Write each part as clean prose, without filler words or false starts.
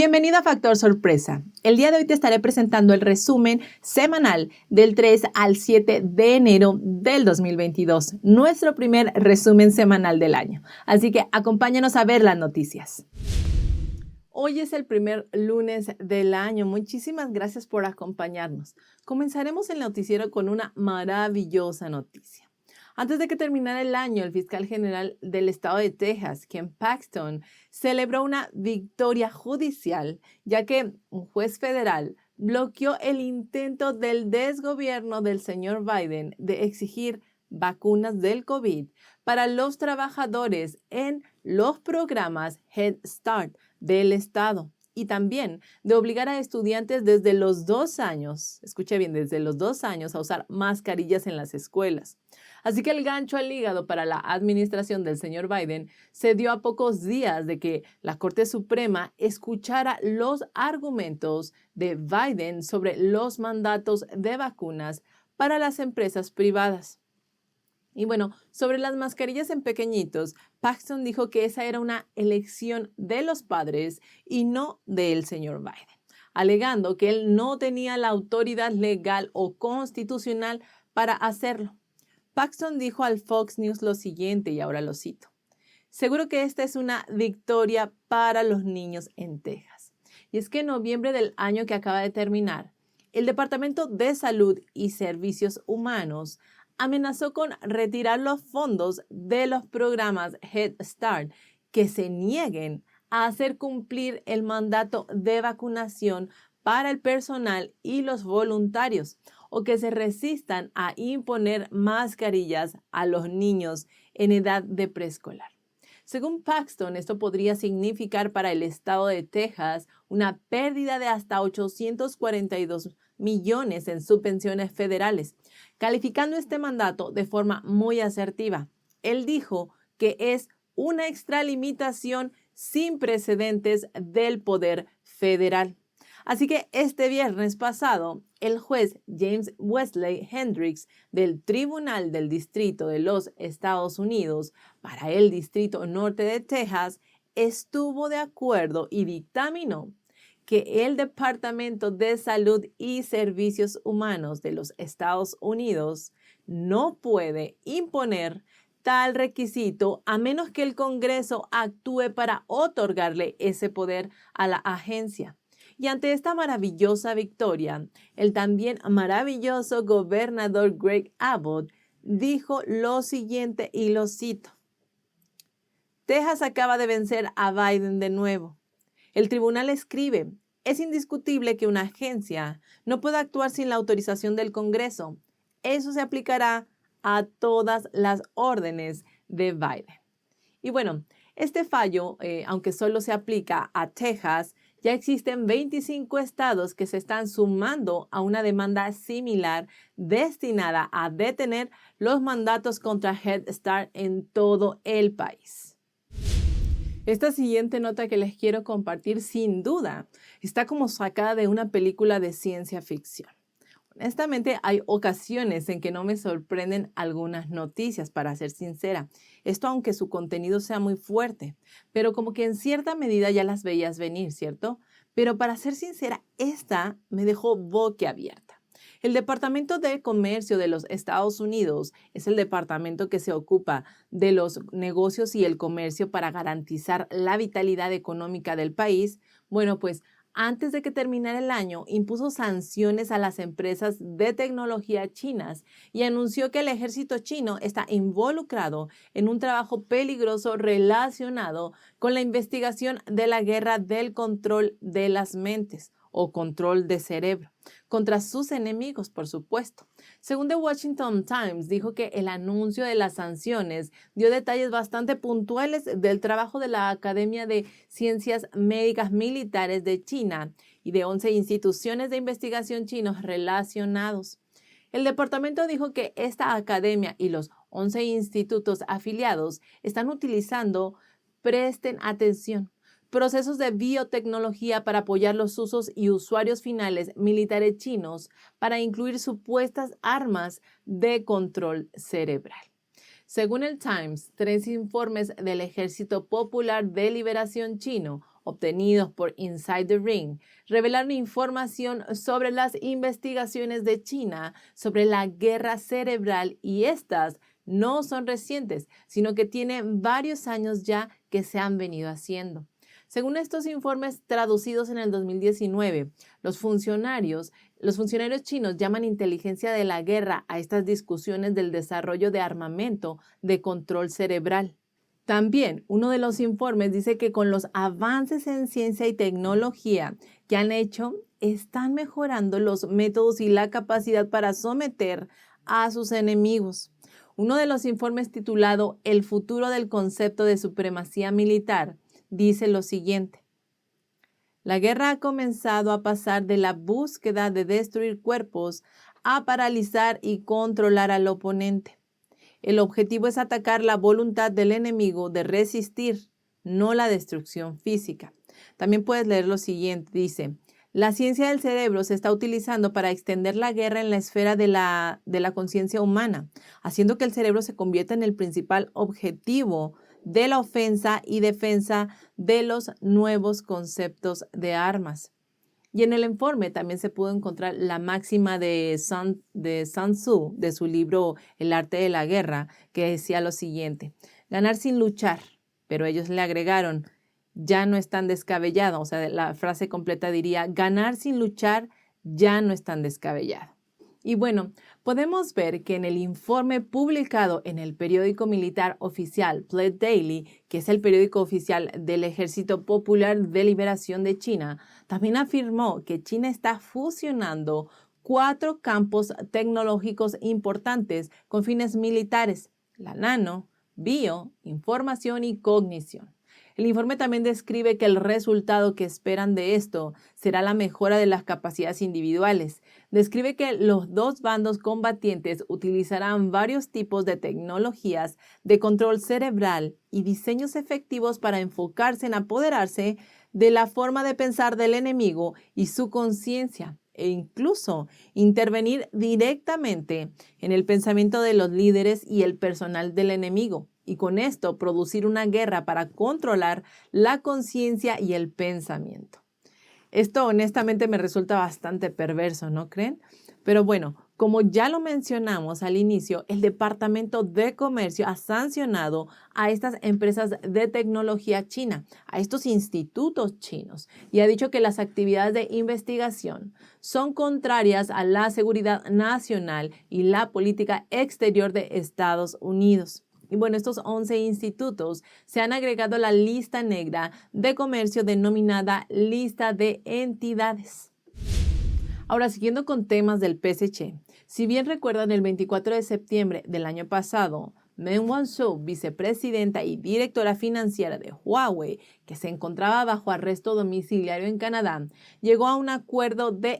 Bienvenido a Factor Sorpresa. El día de hoy te estaré presentando el resumen semanal del 3 al 7 de enero del 2022, nuestro primer resumen semanal del año. Así que acompáñanos a ver las noticias. Hoy es el primer lunes del año. Muchísimas gracias por acompañarnos. Comenzaremos el noticiero con una maravillosa noticia. Antes de que terminara el año, el fiscal general del estado de Texas, Ken Paxton, celebró una victoria judicial, ya que un juez federal bloqueó el intento del desgobierno del señor Biden de exigir vacunas del COVID para los trabajadores en los programas Head Start del estado y también de obligar a estudiantes desde los 2 años, escuche bien, desde los 2 años a usar mascarillas en las escuelas. Así que el gancho al hígado para la administración del señor Biden se dio a pocos días de que la Corte Suprema escuchara los argumentos de Biden sobre los mandatos de vacunas para las empresas privadas. Y bueno, sobre las mascarillas en pequeñitos, Paxton dijo que esa era una elección de los padres y no del señor Biden, alegando que él no tenía la autoridad legal o constitucional para hacerlo. Paxton dijo al Fox News lo siguiente, y ahora lo cito: "Seguro que esta es una victoria para los niños en Texas". Y es que en noviembre del año que acaba de terminar, el Departamento de Salud y Servicios Humanos amenazó con retirar los fondos de los programas Head Start que se nieguen a hacer cumplir el mandato de vacunación para el personal y los voluntarios, o que se resistan a imponer mascarillas a los niños en edad de preescolar. Según Paxton, esto podría significar para el estado de Texas una pérdida de hasta 842 millones en subvenciones federales, calificando este mandato de forma muy asertiva. Él dijo que es una extralimitación sin precedentes del poder federal. Así que este viernes pasado, el juez James Wesley Hendricks del Tribunal del Distrito de los Estados Unidos para el Distrito Norte de Texas estuvo de acuerdo y dictaminó que el Departamento de Salud y Servicios Humanos de los Estados Unidos no puede imponer tal requisito a menos que el Congreso actúe para otorgarle ese poder a la agencia. Y ante esta maravillosa victoria, el también maravilloso gobernador Greg Abbott dijo lo siguiente, y lo cito: "Texas acaba de vencer a Biden de nuevo. El tribunal escribe: es indiscutible que una agencia no puede actuar sin la autorización del Congreso. Eso se aplicará a todas las órdenes de Biden". Y bueno, este fallo, aunque solo se aplica a Texas, ya existen 25 estados que se están sumando a una demanda similar destinada a detener los mandatos contra Head Start en todo el país. Esta siguiente nota que les quiero compartir, sin duda, está como sacada de una película de ciencia ficción. Honestamente, hay ocasiones en que no me sorprenden algunas noticias, para ser sincera. Esto aunque su contenido sea muy fuerte, pero como que en cierta medida ya las veías venir, ¿cierto? Pero para ser sincera, esta me dejó boquiabierta. El Departamento de Comercio de los Estados Unidos es el departamento que se ocupa de los negocios y el comercio para garantizar la vitalidad económica del país. Bueno, pues antes de que terminara el año, impuso sanciones a las empresas de tecnología chinas y anunció que el ejército chino está involucrado en un trabajo peligroso relacionado con la investigación de la guerra del control de las mentes, o control de cerebro, contra sus enemigos, por supuesto. Según The Washington Times, dijo que el anuncio de las sanciones dio detalles bastante puntuales del trabajo de la Academia de Ciencias Médicas Militares de China y de 11 instituciones de investigación chinos relacionados. El departamento dijo que esta academia y los 11 institutos afiliados están utilizando, presten atención, procesos de biotecnología para apoyar los usos y usuarios finales militares chinos para incluir supuestas armas de control cerebral. Según el Times, 3 informes del Ejército Popular de Liberación Chino obtenidos por Inside the Ring revelaron información sobre las investigaciones de China sobre la guerra cerebral y estas no son recientes, sino que tienen varios años ya que se han venido haciendo. Según estos informes traducidos en el 2019, los funcionarios chinos llaman inteligencia de la guerra a estas discusiones del desarrollo de armamento de control cerebral. También uno de los informes dice que con los avances en ciencia y tecnología que han hecho, están mejorando los métodos y la capacidad para someter a sus enemigos. Uno de los informes titulado El futuro del concepto de supremacía militar dice lo siguiente: la guerra ha comenzado a pasar de la búsqueda de destruir cuerpos a paralizar y controlar al oponente. El objetivo es atacar la voluntad del enemigo de resistir, no la destrucción física. También puedes leer lo siguiente, dice: la ciencia del cerebro se está utilizando para extender la guerra en la esfera de la conciencia humana, haciendo que el cerebro se convierta en el principal objetivo de la ofensa y defensa de los nuevos conceptos de armas. Y en el informe también se pudo encontrar la máxima de Sun Tzu, de su libro El arte de la guerra, que decía lo siguiente: ganar sin luchar, pero ellos le agregaron, ya no es tan descabellado. O sea, la frase completa diría, ganar sin luchar ya no es tan descabellado. Y bueno, podemos ver que en el informe publicado en el periódico militar oficial Plate Daily, que es el periódico oficial del Ejército Popular de Liberación de China, también afirmó que China está fusionando 4 campos tecnológicos importantes con fines militares: la nano, bio, información y cognición. El informe también describe que el resultado que esperan de esto será la mejora de las capacidades individuales. Describe que los dos bandos combatientes utilizarán varios tipos de tecnologías de control cerebral y diseños efectivos para enfocarse en apoderarse de la forma de pensar del enemigo y su conciencia, e incluso intervenir directamente en el pensamiento de los líderes y el personal del enemigo, y con esto producir una guerra para controlar la conciencia y el pensamiento. Esto honestamente me resulta bastante perverso, ¿no creen? Pero bueno, como ya lo mencionamos al inicio, el Departamento de Comercio ha sancionado a estas empresas de tecnología china, a estos institutos chinos, y ha dicho que las actividades de investigación son contrarias a la seguridad nacional y la política exterior de Estados Unidos. Y bueno, estos 11 institutos se han agregado a la lista negra de comercio denominada lista de entidades. Ahora, siguiendo con temas del PSC, si bien recuerdan, el 24 de septiembre del año pasado, Meng Wanzhou, vicepresidenta y directora financiera de Huawei, que se encontraba bajo arresto domiciliario en Canadá, llegó a un acuerdo de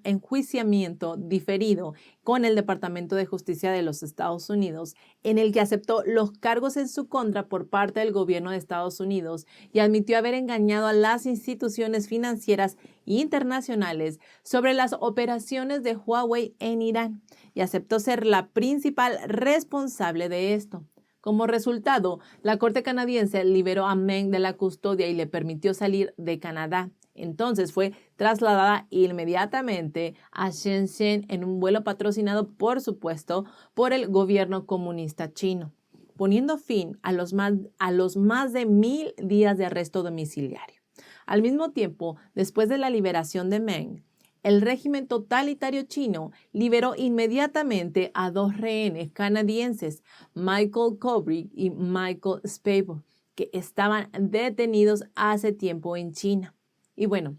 enjuiciamiento diferido con el Departamento de Justicia de los Estados Unidos, en el que aceptó los cargos en su contra por parte del gobierno de Estados Unidos y admitió haber engañado a las instituciones financieras internacionales sobre las operaciones de Huawei en Irán y aceptó ser la principal responsable de esto. Como resultado, la Corte canadiense liberó a Meng de la custodia y le permitió salir de Canadá. Entonces fue trasladada inmediatamente a Shenzhen en un vuelo patrocinado, por supuesto, por el gobierno comunista chino, poniendo fin a los más de 1000 días de arresto domiciliario. Al mismo tiempo, después de la liberación de Meng, el régimen totalitario chino liberó inmediatamente a 2 rehenes canadienses, Michael Kovrig y Michael Spavor, que estaban detenidos hace tiempo en China. Y bueno,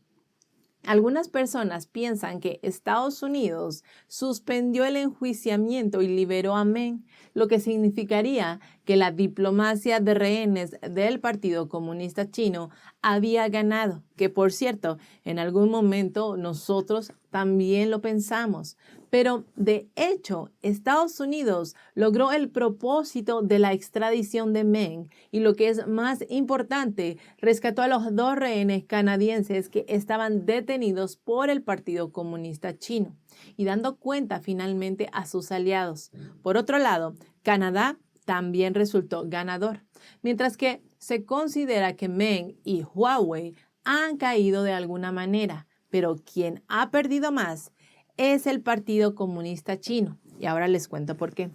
algunas personas piensan que Estados Unidos suspendió el enjuiciamiento y liberó a Meng, lo que significaría que la diplomacia de rehenes del Partido Comunista Chino había ganado, que por cierto, en algún momento nosotros también lo pensamos. Pero de hecho, Estados Unidos logró el propósito de la extradición de Meng y, lo que es más importante, rescató a los 2 rehenes canadienses que estaban detenidos por el Partido Comunista Chino y dando cuenta finalmente a sus aliados. Por otro lado, Canadá también resultó ganador, mientras que se considera que Meng y Huawei han caído de alguna manera, pero quien ha perdido más es el Partido Comunista Chino. Y ahora les cuento por qué.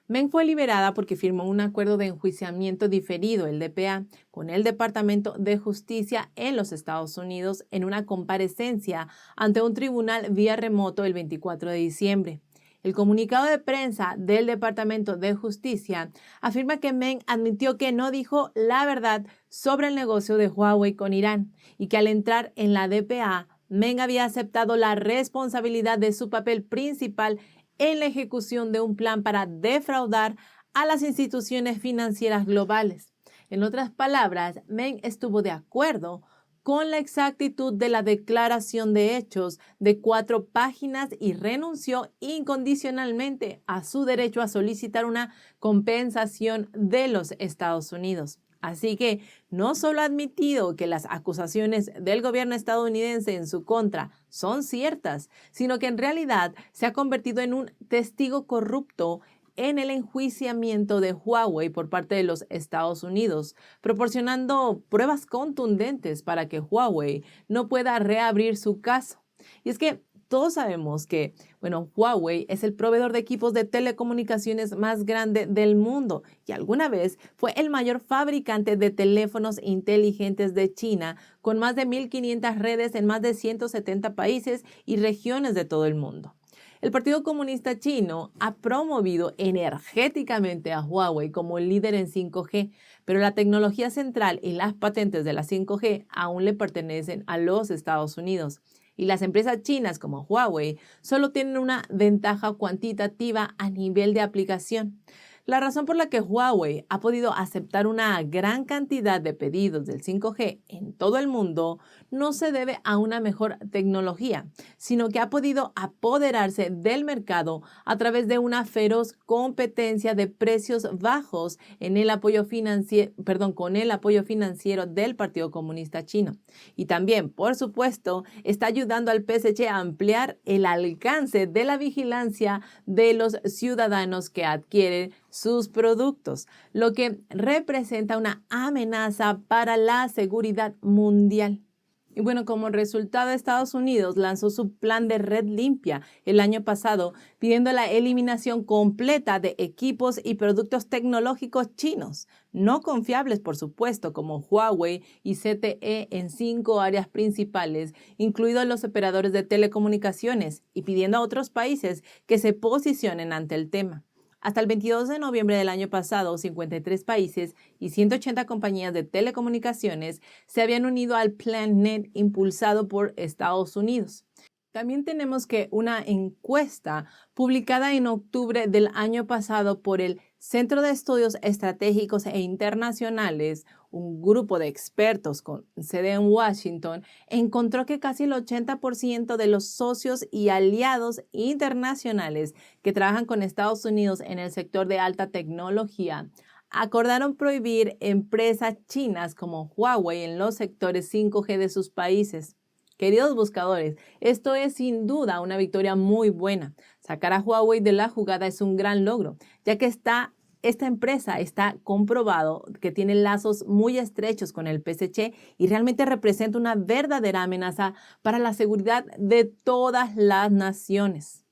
Meng fue liberada porque firmó un acuerdo de enjuiciamiento diferido, el DPA, con el Departamento de Justicia en los Estados Unidos en una comparecencia ante un tribunal vía remoto el 24 de diciembre. El comunicado de prensa del Departamento de Justicia afirma que Meng admitió que no dijo la verdad sobre el negocio de Huawei con Irán y que al entrar en la DPA, Meng había aceptado la responsabilidad de su papel principal en la ejecución de un plan para defraudar a las instituciones financieras globales. En otras palabras, Meng estuvo de acuerdo con la exactitud de la declaración de hechos de 4 páginas y renunció incondicionalmente a su derecho a solicitar una compensación de los Estados Unidos. Así que no solo ha admitido que las acusaciones del gobierno estadounidense en su contra son ciertas, sino que en realidad se ha convertido en un testigo corrupto en el enjuiciamiento de Huawei por parte de los Estados Unidos, proporcionando pruebas contundentes para que Huawei no pueda reabrir su caso. Y es que todos sabemos que, Huawei es el proveedor de equipos de telecomunicaciones más grande del mundo y alguna vez fue el mayor fabricante de teléfonos inteligentes de China, con más de 1.500 redes en más de 170 países y regiones de todo el mundo. El Partido Comunista Chino ha promovido energéticamente a Huawei como líder en 5G, pero la tecnología central y las patentes de la 5G aún le pertenecen a los Estados Unidos. Y las empresas chinas como Huawei solo tienen una ventaja cuantitativa a nivel de aplicación. La razón por la que Huawei ha podido aceptar una gran cantidad de pedidos del 5G en todo el mundo no se debe a una mejor tecnología, sino que ha podido apoderarse del mercado a través de una feroz competencia de precios bajos con el apoyo financiero del Partido Comunista Chino. Y también, por supuesto, está ayudando al PSG a ampliar el alcance de la vigilancia de los ciudadanos que adquieren sus productos, lo que representa una amenaza para la seguridad mundial. Y como resultado, Estados Unidos lanzó su plan de red limpia el año pasado, pidiendo la eliminación completa de equipos y productos tecnológicos chinos, no confiables, por supuesto, como Huawei y ZTE en 5 áreas principales, incluidos los operadores de telecomunicaciones, y pidiendo a otros países que se posicionen ante el tema. Hasta el 22 de noviembre del año pasado, 53 países y 180 compañías de telecomunicaciones se habían unido al Plan NET impulsado por Estados Unidos. También tenemos que una encuesta publicada en octubre del año pasado por el Centro de Estudios Estratégicos e Internacionales, un grupo de expertos con sede en Washington, encontró que casi el 80% de los socios y aliados internacionales que trabajan con Estados Unidos en el sector de alta tecnología acordaron prohibir empresas chinas como Huawei en los sectores 5G de sus países. Queridos buscadores, esto es sin duda una victoria muy buena. Sacar a Huawei de la jugada es un gran logro, ya que esta empresa está comprobado que tiene lazos muy estrechos con el PSG y realmente representa una verdadera amenaza para la seguridad de todas las naciones.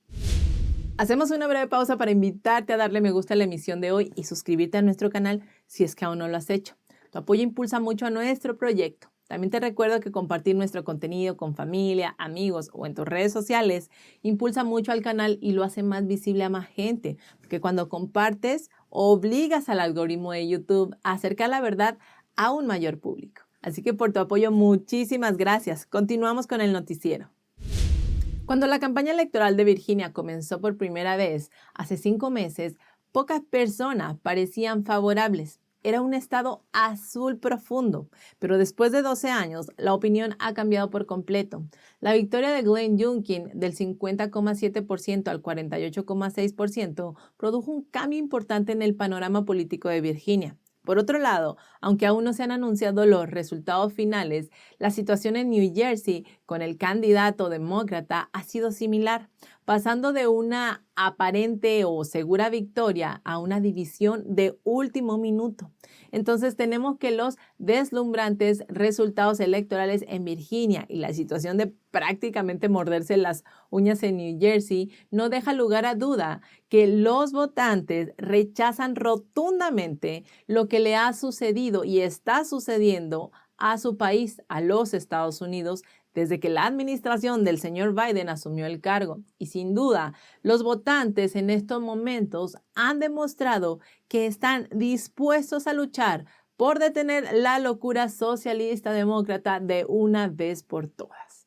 Hacemos una breve pausa para invitarte a darle me gusta a la emisión de hoy y suscribirte a nuestro canal si es que aún no lo has hecho. Tu apoyo impulsa mucho a nuestro proyecto. También te recuerdo que compartir nuestro contenido con familia, amigos o en tus redes sociales impulsa mucho al canal y lo hace más visible a más gente, porque cuando compartes obligas al algoritmo de YouTube a acercar la verdad a un mayor público. Así que por tu apoyo, muchísimas gracias. Continuamos con el noticiero. Cuando la campaña electoral de Virginia comenzó por primera vez hace 5 meses, pocas personas parecían favorables. Era un estado azul profundo, pero después de 12 años, la opinión ha cambiado por completo. La victoria de Glenn Youngkin del 50,7% al 48,6% produjo un cambio importante en el panorama político de Virginia. Por otro lado, aunque aún no se han anunciado los resultados finales, la situación en New Jersey con el candidato demócrata ha sido similar. pasando de una aparente o segura victoria a una división de último minuto. Entonces tenemos que los deslumbrantes resultados electorales en Virginia y la situación de prácticamente morderse las uñas en New Jersey no deja lugar a duda que los votantes rechazan rotundamente lo que le ha sucedido y está sucediendo a su país, a los Estados Unidos, desde que la administración del señor Biden asumió el cargo. Y sin duda, los votantes en estos momentos han demostrado que están dispuestos a luchar por detener la locura socialista demócrata de una vez por todas.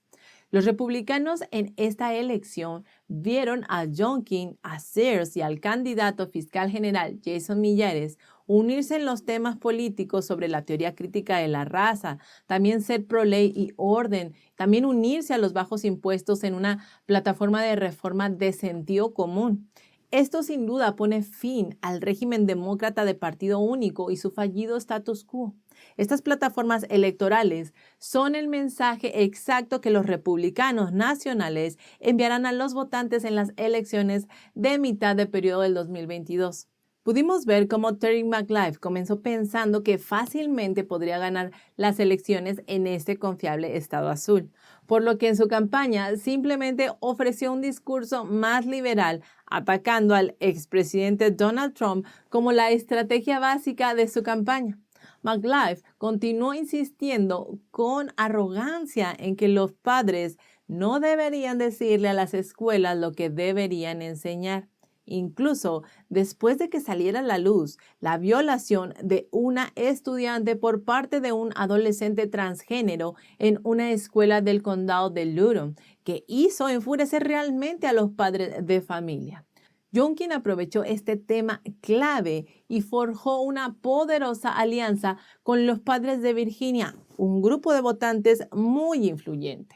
Los republicanos en esta elección vieron a Youngkin, a Sears y al candidato fiscal general Jason Miyares unirse en los temas políticos sobre la teoría crítica de la raza, también ser pro-ley y orden, también unirse a los bajos impuestos en una plataforma de reforma de sentido común. Esto sin duda pone fin al régimen demócrata de partido único y su fallido status quo. Estas plataformas electorales son el mensaje exacto que los republicanos nacionales enviarán a los votantes en las elecciones de mitad de periodo del 2022. Pudimos ver cómo Terry McAuliffe comenzó pensando que fácilmente podría ganar las elecciones en este confiable estado azul, por lo que en su campaña simplemente ofreció un discurso más liberal, atacando al expresidente Donald Trump como la estrategia básica de su campaña. McAuliffe continuó insistiendo con arrogancia en que los padres no deberían decirle a las escuelas lo que deberían enseñar. Incluso después de que saliera a la luz la violación de una estudiante por parte de un adolescente transgénero en una escuela del condado de Loudoun, que hizo enfurecer realmente a los padres de familia. Youngkin aprovechó este tema clave y forjó una poderosa alianza con los padres de Virginia, un grupo de votantes muy influyente.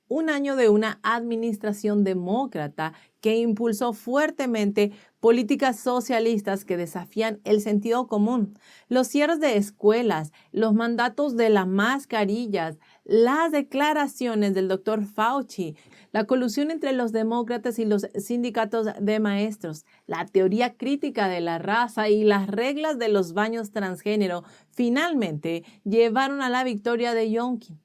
Un año de una administración demócrata que impulsó fuertemente políticas socialistas que desafían el sentido común, los cierres de escuelas, los mandatos de las mascarillas, las declaraciones del doctor Fauci, la colusión entre los demócratas y los sindicatos de maestros, la teoría crítica de la raza y las reglas de los baños transgénero finalmente llevaron a la victoria de Youngkin.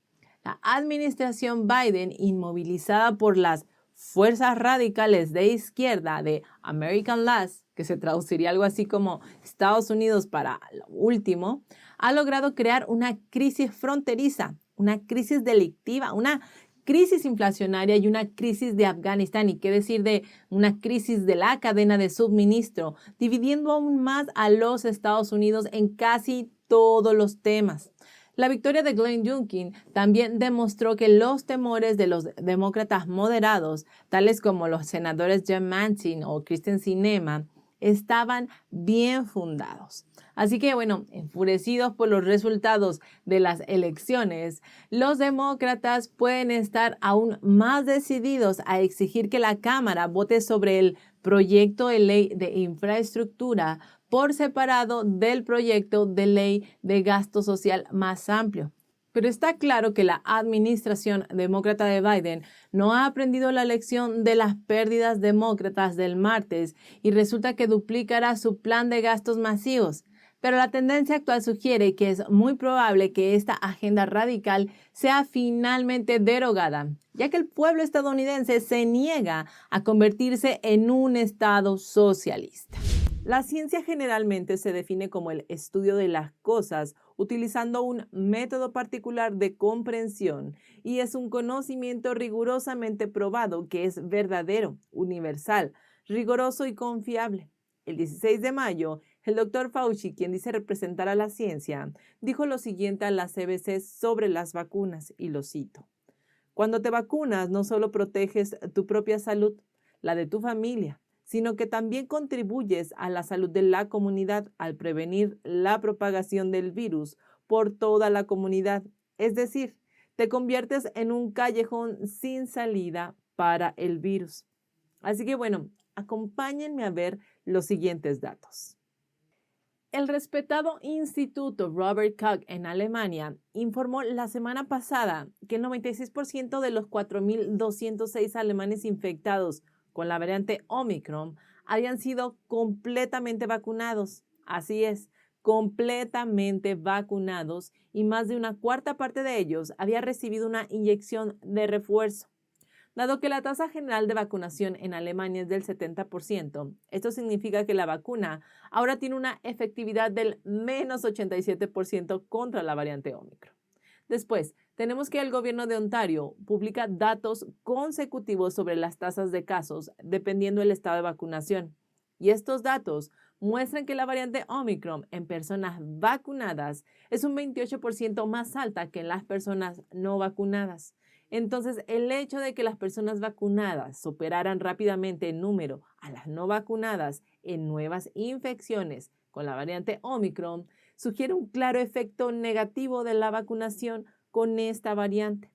La administración Biden, inmovilizada por las fuerzas radicales de izquierda de American Last, que se traduciría algo así como Estados Unidos para lo último, ha logrado crear una crisis fronteriza, una crisis delictiva, una crisis inflacionaria y una crisis de Afganistán, y qué decir de una crisis de la cadena de suministro, dividiendo aún más a los Estados Unidos en casi todos los temas. La victoria de Glenn Youngkin también demostró que los temores de los demócratas moderados, tales como los senadores Jim Manchin o Kristen Sinema, estaban bien fundados. Así que, bueno, enfurecidos por los resultados de las elecciones, los demócratas pueden estar aún más decididos a exigir que la Cámara vote sobre el proyecto de ley de infraestructura por separado del proyecto de ley de gasto social más amplio. Pero está claro que la administración demócrata de Biden no ha aprendido la lección de las pérdidas demócratas del martes y resulta que duplicará su plan de gastos masivos. Pero la tendencia actual sugiere que es muy probable que esta agenda radical sea finalmente derogada, ya que el pueblo estadounidense se niega a convertirse en un estado socialista. La ciencia generalmente se define como el estudio de las cosas utilizando un método particular de comprensión y es un conocimiento rigurosamente probado que es verdadero, universal, riguroso y confiable. El 16 de mayo, el doctor Fauci, quien dice representar a la ciencia, dijo lo siguiente a la CBC sobre las vacunas, y lo cito: "Cuando te vacunas, no solo proteges tu propia salud, la de tu familia, sino que también contribuyes a la salud de la comunidad al prevenir la propagación del virus por toda la comunidad. Es decir, te conviertes en un callejón sin salida para el virus". Así que bueno, acompáñenme a ver los siguientes datos. El respetado Instituto Robert Koch en Alemania informó la semana pasada que el 96% de los 4.206 alemanes infectados con la variante Omicron habían sido completamente vacunados. Así es, completamente vacunados, y más de una cuarta parte de ellos había recibido una inyección de refuerzo. Dado que la tasa general de vacunación en Alemania es del 70%, esto significa que la vacuna ahora tiene una efectividad del menos 87% contra la variante Omicron. Después, tenemos que el gobierno de Ontario publica datos consecutivos sobre las tasas de casos dependiendo del estado de vacunación. Y estos datos muestran que la variante Omicron en personas vacunadas es un 28% más alta que en las personas no vacunadas. Entonces, el hecho de que las personas vacunadas superaran rápidamente en número a las no vacunadas en nuevas infecciones con la variante Omicron sugiere un claro efecto negativo de la vacunación con esta variante.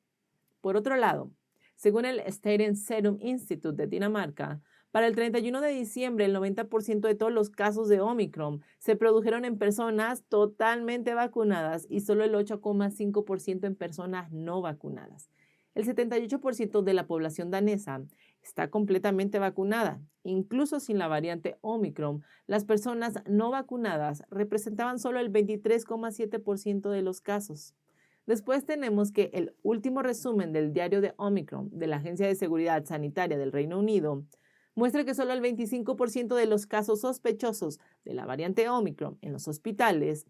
Por otro lado, según el Statens Serum Institute de Dinamarca, para el 31 de diciembre el 90% de todos los casos de Omicron se produjeron en personas totalmente vacunadas y solo el 8,5% en personas no vacunadas. El 78% de la población danesa está completamente vacunada. Incluso sin la variante Omicron, las personas no vacunadas representaban solo el 23,7% de los casos. Después tenemos que el último resumen del diario de Omicron de la Agencia de Seguridad Sanitaria del Reino Unido muestra que solo el 25% de los casos sospechosos de la variante Omicron en los hospitales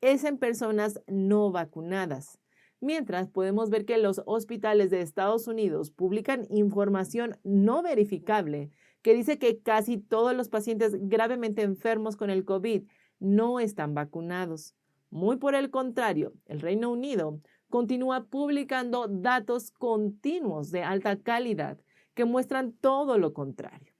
es en personas no vacunadas. Mientras podemos ver que los hospitales de Estados Unidos publican información no verificable que dice que casi todos los pacientes gravemente enfermos con el COVID no están vacunados. Muy por el contrario, el Reino Unido continúa publicando datos continuos de alta calidad que muestran todo lo contrario.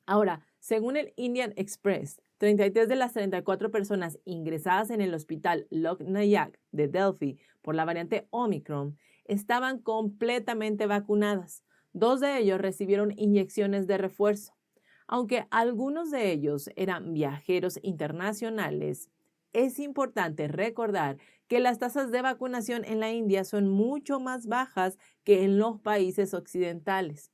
Ahora, según el Indian Express, 33 de las 34 personas ingresadas en el hospital Lok Nayak de Delphi por la variante Omicron estaban completamente vacunadas. 2 de ellos recibieron inyecciones de refuerzo. Aunque algunos de ellos eran viajeros internacionales, es importante recordar que las tasas de vacunación en la India son mucho más bajas que en los países occidentales.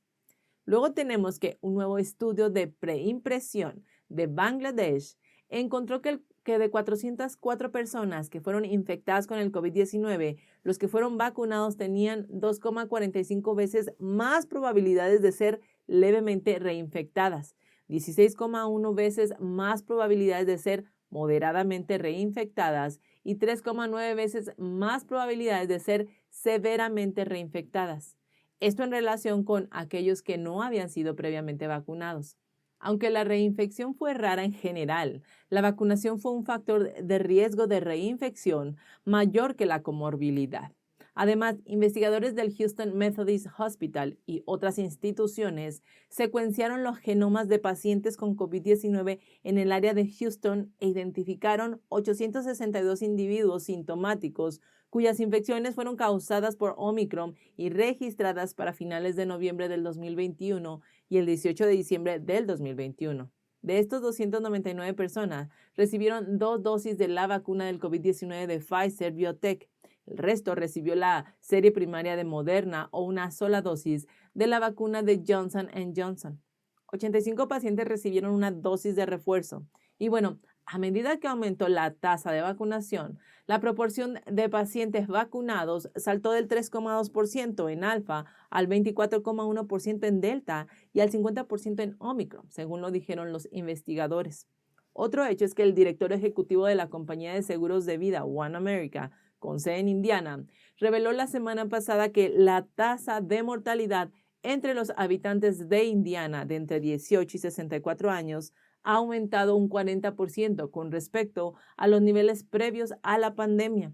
Luego tenemos que un nuevo estudio de preimpresión de Bangladesh encontró que de 404 personas que fueron infectadas con el COVID-19, los que fueron vacunados tenían 2,45 veces más probabilidades de ser levemente reinfectadas, 16,1 veces más probabilidades de ser moderadamente reinfectadas y 3,9 veces más probabilidades de ser severamente reinfectadas. Esto en relación con aquellos que no habían sido previamente vacunados. Aunque la reinfección fue rara en general, la vacunación fue un factor de riesgo de reinfección mayor que la comorbilidad. Además, investigadores del Houston Methodist Hospital y otras instituciones secuenciaron los genomas de pacientes con COVID-19 en el área de Houston e identificaron 862 individuos sintomáticos cuyas infecciones fueron causadas por Omicron y registradas para finales de noviembre del 2021 y el 18 de diciembre del 2021. De estos 299 personas recibieron 2 dosis de la vacuna del COVID-19 de Pfizer Biotech. El resto recibió la serie primaria de Moderna o una sola dosis de la vacuna de Johnson & Johnson. 85 pacientes recibieron una dosis de refuerzo. Y bueno, a medida que aumentó la tasa de vacunación, la proporción de pacientes vacunados saltó del 3,2% en alfa al 24,1% en delta y al 50% en Omicron, según lo dijeron los investigadores. Otro hecho es que el director ejecutivo de la compañía de seguros de vida One America, con sede en Indiana, reveló la semana pasada que la tasa de mortalidad entre los habitantes de Indiana de entre 18 y 64 años ha aumentado un 40% con respecto a los niveles previos a la pandemia.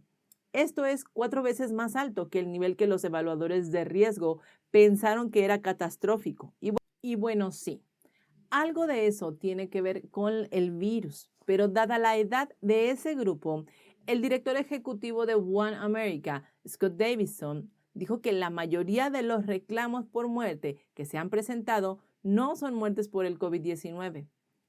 Esto es 4 veces más alto que el nivel que los evaluadores de riesgo pensaron que era catastrófico. Y bueno, sí, algo de eso tiene que ver con el virus, pero dada la edad de ese grupo, el director ejecutivo de One America, Scott Davidson, dijo que la mayoría de los reclamos por muerte que se han presentado no son muertes por el COVID-19.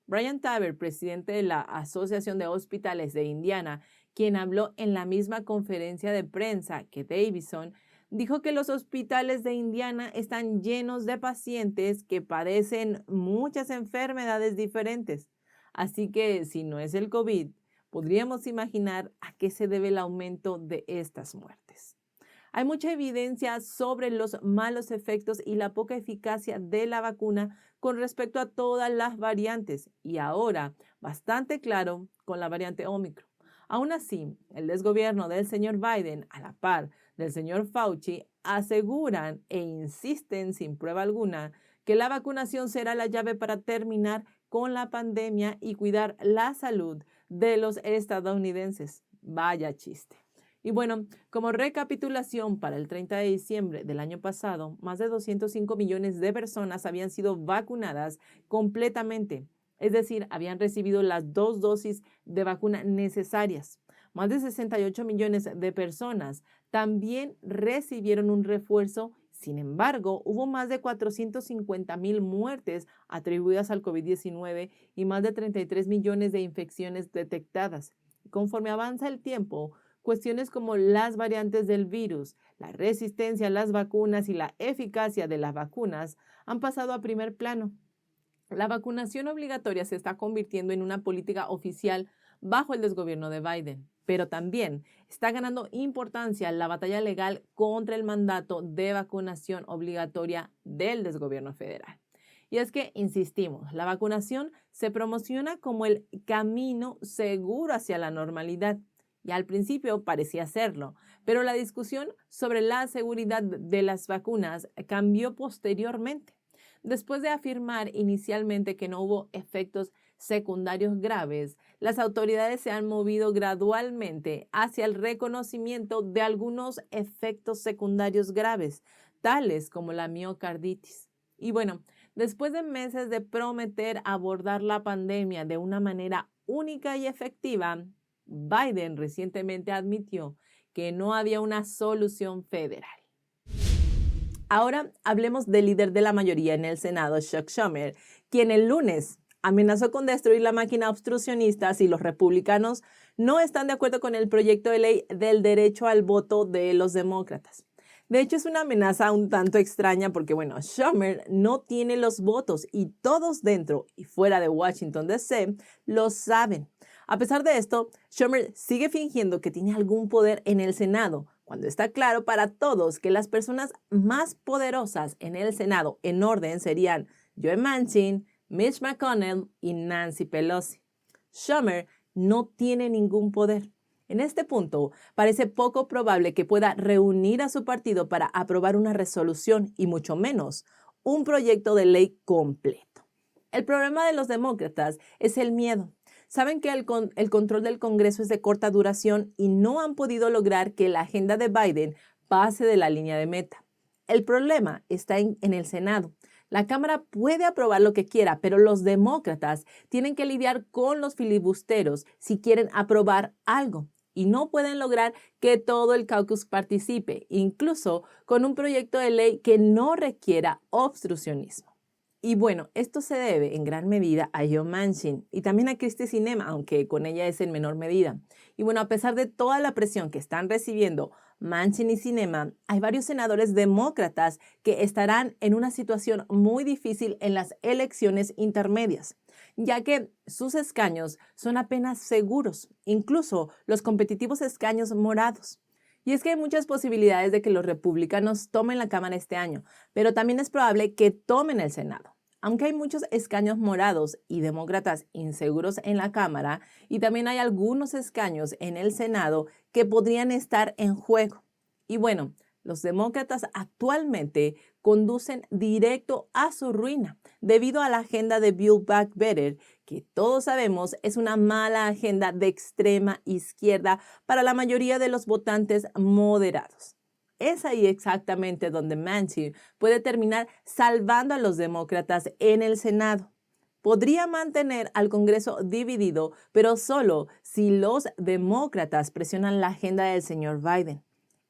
Brian Taber, presidente de la Asociación de Hospitales de Indiana, quien habló en la misma conferencia de prensa que Davidson, dijo que los hospitales de Indiana están llenos de pacientes que padecen muchas enfermedades diferentes. Así que si no es el COVID, podríamos imaginar a qué se debe el aumento de estas muertes. Hay mucha evidencia sobre los malos efectos y la poca eficacia de la vacuna con respecto a todas las variantes y ahora bastante claro con la variante Omicron. Aún así, el desgobierno del señor Biden, a la par del señor Fauci, aseguran e insisten sin prueba alguna que la vacunación será la llave para terminar con la pandemia y cuidar la salud de los estadounidenses. Vaya chiste. Y bueno, como recapitulación, para el 30 de diciembre del año pasado, más de 205 millones de personas habían sido vacunadas completamente, es decir, habían recibido las 2 dosis de vacuna necesarias. Más de 68 millones de personas también recibieron un refuerzo. Sin embargo, hubo más de 450,000 muertes atribuidas al COVID-19 y más de 33 millones de infecciones detectadas. Conforme avanza el tiempo, cuestiones como las variantes del virus, la resistencia a las vacunas y la eficacia de las vacunas han pasado a primer plano. La vacunación obligatoria se está convirtiendo en una política oficial bajo el desgobierno de Biden, pero también está ganando importancia la batalla legal contra el mandato de vacunación obligatoria del desgobierno federal. Y es que, insistimos, la vacunación se promociona como el camino seguro hacia la normalidad. Y al principio parecía serlo, pero la discusión sobre la seguridad de las vacunas cambió posteriormente. Después de afirmar inicialmente que no hubo efectos secundarios graves, las autoridades se han movido gradualmente hacia el reconocimiento de algunos efectos secundarios graves, tales como la miocarditis. Y bueno, después de meses de prometer abordar la pandemia de una manera única y efectiva, Biden recientemente admitió que no había una solución federal. Ahora hablemos del líder de la mayoría en el Senado, Chuck Schumer, quien el lunes amenazó con destruir la máquina obstruccionista si los republicanos no están de acuerdo con el proyecto de ley del derecho al voto de los demócratas. De hecho, es una amenaza un tanto extraña porque, bueno, Schumer no tiene los votos y todos dentro y fuera de Washington, D.C. lo saben. A pesar de esto, Schumer sigue fingiendo que tiene algún poder en el Senado, cuando está claro para todos que las personas más poderosas en el Senado en orden serían Joe Manchin, Mitch McConnell y Nancy Pelosi. Schumer no tiene ningún poder. En este punto, parece poco probable que pueda reunir a su partido para aprobar una resolución y mucho menos un proyecto de ley completo. El problema de los demócratas es el miedo. Saben que el control del Congreso es de corta duración y no han podido lograr que la agenda de Biden pase de la línea de meta. El problema está en el Senado. La Cámara puede aprobar lo que quiera, pero los demócratas tienen que lidiar con los filibusteros si quieren aprobar algo. Y no pueden lograr que todo el caucus participe, incluso con un proyecto de ley que no requiera obstruccionismo. Y bueno, esto se debe en gran medida a Joe Manchin y también a Kyrsten Sinema, aunque con ella es en menor medida. Y bueno, a pesar de toda la presión que están recibiendo Manchin y Sinema, hay varios senadores demócratas que estarán en una situación muy difícil en las elecciones intermedias, ya que sus escaños son apenas seguros, incluso los competitivos escaños morados. Y es que hay muchas posibilidades de que los republicanos tomen la Cámara este año, pero también es probable que tomen el Senado. Aunque hay muchos escaños morados y demócratas inseguros en la Cámara, y también hay algunos escaños en el Senado que podrían estar en juego. Y bueno, los demócratas actualmente conducen directo a su ruina debido a la agenda de Build Back Better, que todos sabemos es una mala agenda de extrema izquierda para la mayoría de los votantes moderados. Es ahí exactamente donde Manchin puede terminar salvando a los demócratas en el Senado. Podría mantener al Congreso dividido, pero solo si los demócratas presionan la agenda del señor Biden.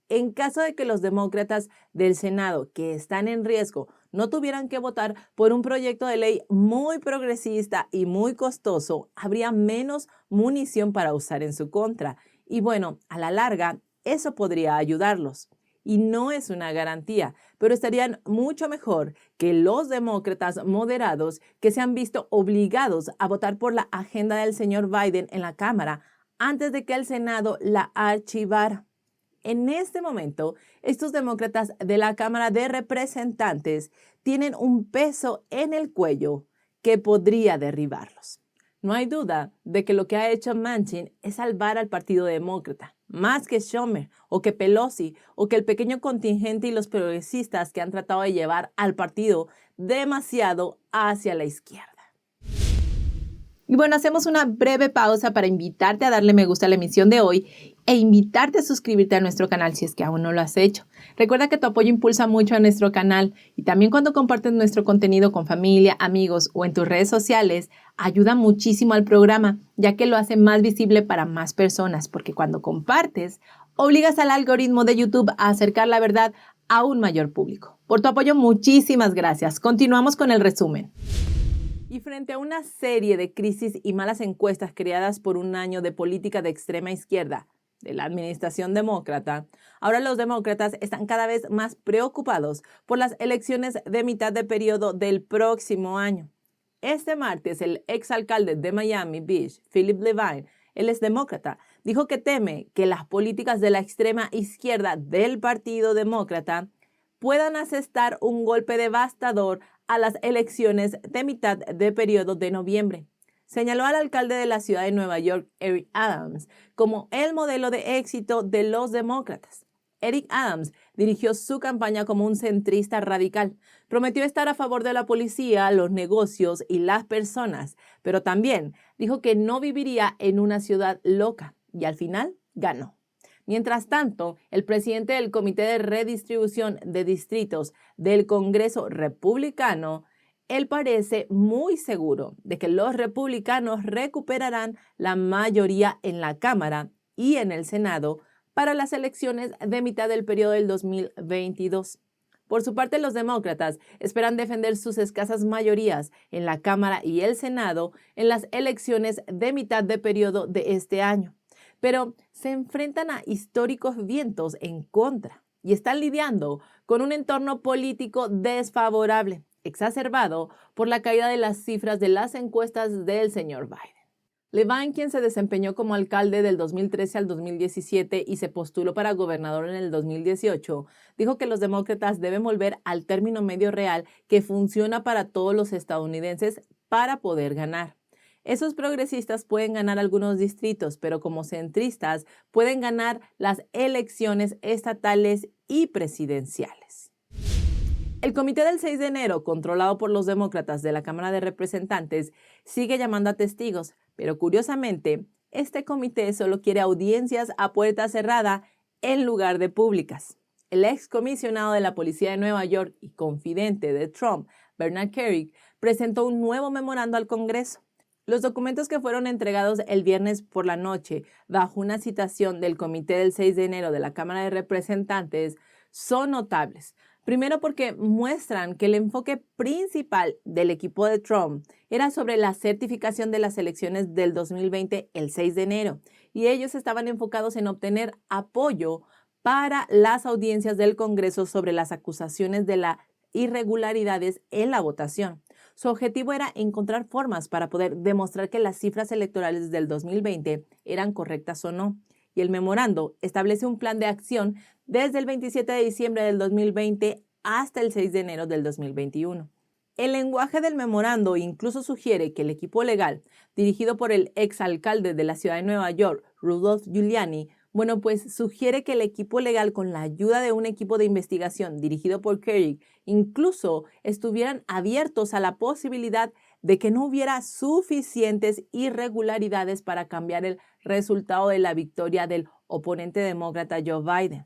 En caso de que los demócratas del Senado, que están en riesgo, no tuvieran que votar por un proyecto de ley muy progresista y muy costoso, habría menos munición para usar en su contra. Y bueno, a la larga, eso podría ayudarlos. y no es una garantía, pero estarían mucho mejor que los demócratas moderados que se han visto obligados a votar por la agenda del señor Biden en la Cámara antes de que el Senado la archivara. En este momento, estos demócratas de la Cámara de Representantes tienen un peso en el cuello que podría derribarlos. No hay duda de que lo que ha hecho Manchin es salvar al Partido Demócrata, más que Schumer o que Pelosi o que el pequeño contingente y los progresistas que han tratado de llevar al partido demasiado hacia la izquierda. Y bueno, hacemos una breve pausa para invitarte a darle me gusta a la emisión de hoy e invitarte a suscribirte a nuestro canal si es que aún no lo has hecho. Recuerda que tu apoyo impulsa mucho a nuestro canal y también cuando compartes nuestro contenido con familia, amigos o en tus redes sociales, ayuda muchísimo al programa, ya que lo hace más visible para más personas, porque cuando compartes, obligas al algoritmo de YouTube a acercar la verdad a un mayor público. Por tu apoyo, muchísimas gracias. Continuamos con el resumen. Y frente a una serie de crisis y malas encuestas creadas por un año de política de extrema izquierda de la administración demócrata, ahora los demócratas están cada vez más preocupados por las elecciones de mitad de periodo del próximo año. Este martes, el exalcalde de Miami Beach, Philip Levine, él es demócrata, dijo que teme que las políticas de la extrema izquierda del Partido Demócrata puedan asestar un golpe devastador a las elecciones de mitad de periodo de noviembre. Señaló al alcalde de la ciudad de Nueva York, Eric Adams, como el modelo de éxito de los demócratas. Eric Adams dirigió su campaña como un centrista radical. Prometió estar a favor de la policía, los negocios y las personas, pero también dijo que no viviría en una ciudad loca y al final ganó. Mientras tanto, el presidente del Comité de Redistribución de Distritos del Congreso Republicano, él parece muy seguro de que los republicanos recuperarán la mayoría en la Cámara y en el Senado para las elecciones de mitad del periodo del 2022. Por su parte, los demócratas esperan defender sus escasas mayorías en la Cámara y el Senado en las elecciones de mitad de periodo de este año, pero se enfrentan a históricos vientos en contra y están lidiando con un entorno político desfavorable, exacerbado por la caída de las cifras de las encuestas del señor Biden. Levine, quien se desempeñó como alcalde del 2013 al 2017 y se postuló para gobernador en el 2018, dijo que los demócratas deben volver al término medio real que funciona para todos los estadounidenses para poder ganar. Esos progresistas pueden ganar algunos distritos, pero como centristas pueden ganar las elecciones estatales y presidenciales. El comité del 6 de enero, controlado por los demócratas de la Cámara de Representantes, sigue llamando a testigos, pero curiosamente, este comité solo quiere audiencias a puerta cerrada en lugar de públicas. El excomisionado de la Policía de Nueva York y confidente de Trump, Bernard Kerik, presentó un nuevo memorando al Congreso. Los documentos que fueron entregados el viernes por la noche bajo una citación del Comité del 6 de enero de la Cámara de Representantes son notables. Primero porque muestran que el enfoque principal del equipo de Trump era sobre la certificación de las elecciones del 2020 el 6 de enero y ellos estaban enfocados en obtener apoyo para las audiencias del Congreso sobre las acusaciones de las irregularidades en la votación. Su objetivo era encontrar formas para poder demostrar que las cifras electorales del 2020 eran correctas o no. Y el memorando establece un plan de acción desde el 27 de diciembre del 2020 hasta el 6 de enero del 2021. El lenguaje del memorando incluso sugiere que el equipo legal, dirigido por el exalcalde de la ciudad de Nueva York, Rudolph Giuliani, sugiere que el equipo legal, con la ayuda de un equipo de investigación dirigido por Kerik, incluso estuvieran abiertos a la posibilidad de que no hubiera suficientes irregularidades para cambiar el resultado de la victoria del oponente demócrata Joe Biden.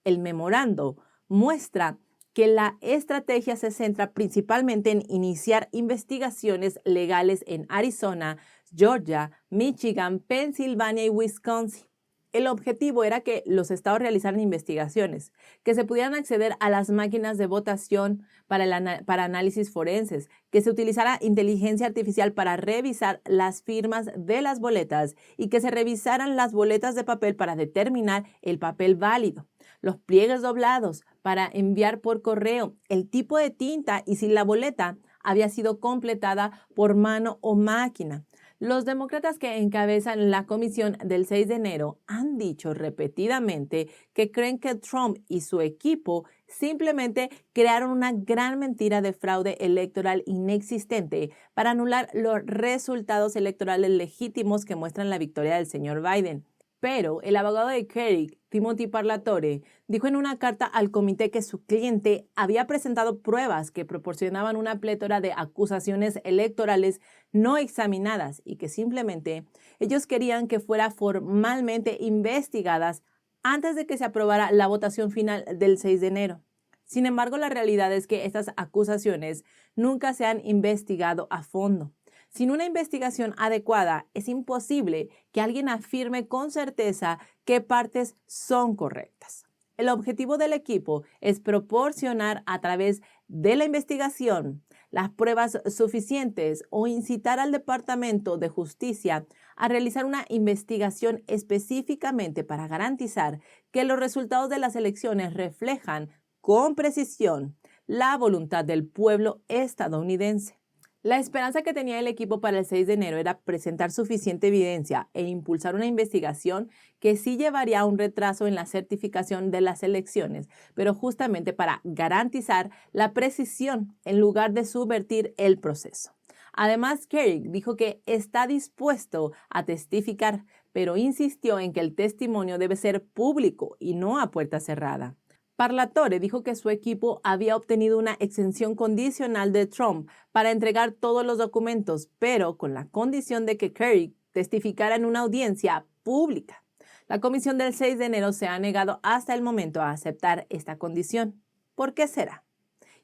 El memorando muestra que la estrategia se centra principalmente en iniciar investigaciones legales en Arizona, Georgia, Michigan, Pensilvania y Wisconsin. El objetivo era que los estados realizaran investigaciones, que se pudieran acceder a las máquinas de votación para análisis forenses, que se utilizara inteligencia artificial para revisar las firmas de las boletas y que se revisaran las boletas de papel para determinar el papel válido. los pliegues doblados para enviar por correo, el tipo de tinta y si la boleta había sido completada por mano o máquina. Los demócratas que encabezan la comisión del 6 de enero han dicho repetidamente que creen que Trump y su equipo simplemente crearon una gran mentira de fraude electoral inexistente para anular los resultados electorales legítimos que muestran la victoria del señor Biden. Pero el abogado de Kerik, Timothy Parlatore, dijo en una carta al comité que su cliente había presentado pruebas que proporcionaban una plétora de acusaciones electorales no examinadas y que simplemente ellos querían que fueran formalmente investigadas antes de que se aprobara la votación final del 6 de enero. Sin embargo, la realidad es que estas acusaciones nunca se han investigado a fondo. Sin una investigación adecuada, es imposible que alguien afirme con certeza qué partes son correctas. El objetivo del equipo es proporcionar a través de la investigación las pruebas suficientes o incitar al Departamento de Justicia a realizar una investigación específicamente para garantizar que los resultados de las elecciones reflejan con precisión la voluntad del pueblo estadounidense. La esperanza que tenía el equipo para el 6 de enero era presentar suficiente evidencia e impulsar una investigación que sí llevaría a un retraso en la certificación de las elecciones, pero justamente para garantizar la precisión en lugar de subvertir el proceso. Además, Kerik dijo que está dispuesto a testificar, pero insistió en que el testimonio debe ser público y no a puerta cerrada. Parlatore dijo que su equipo había obtenido una exención condicional de Trump para entregar todos los documentos, pero con la condición de que Kerik testificara en una audiencia pública. La comisión del 6 de enero se ha negado hasta el momento a aceptar esta condición. ¿Por qué será?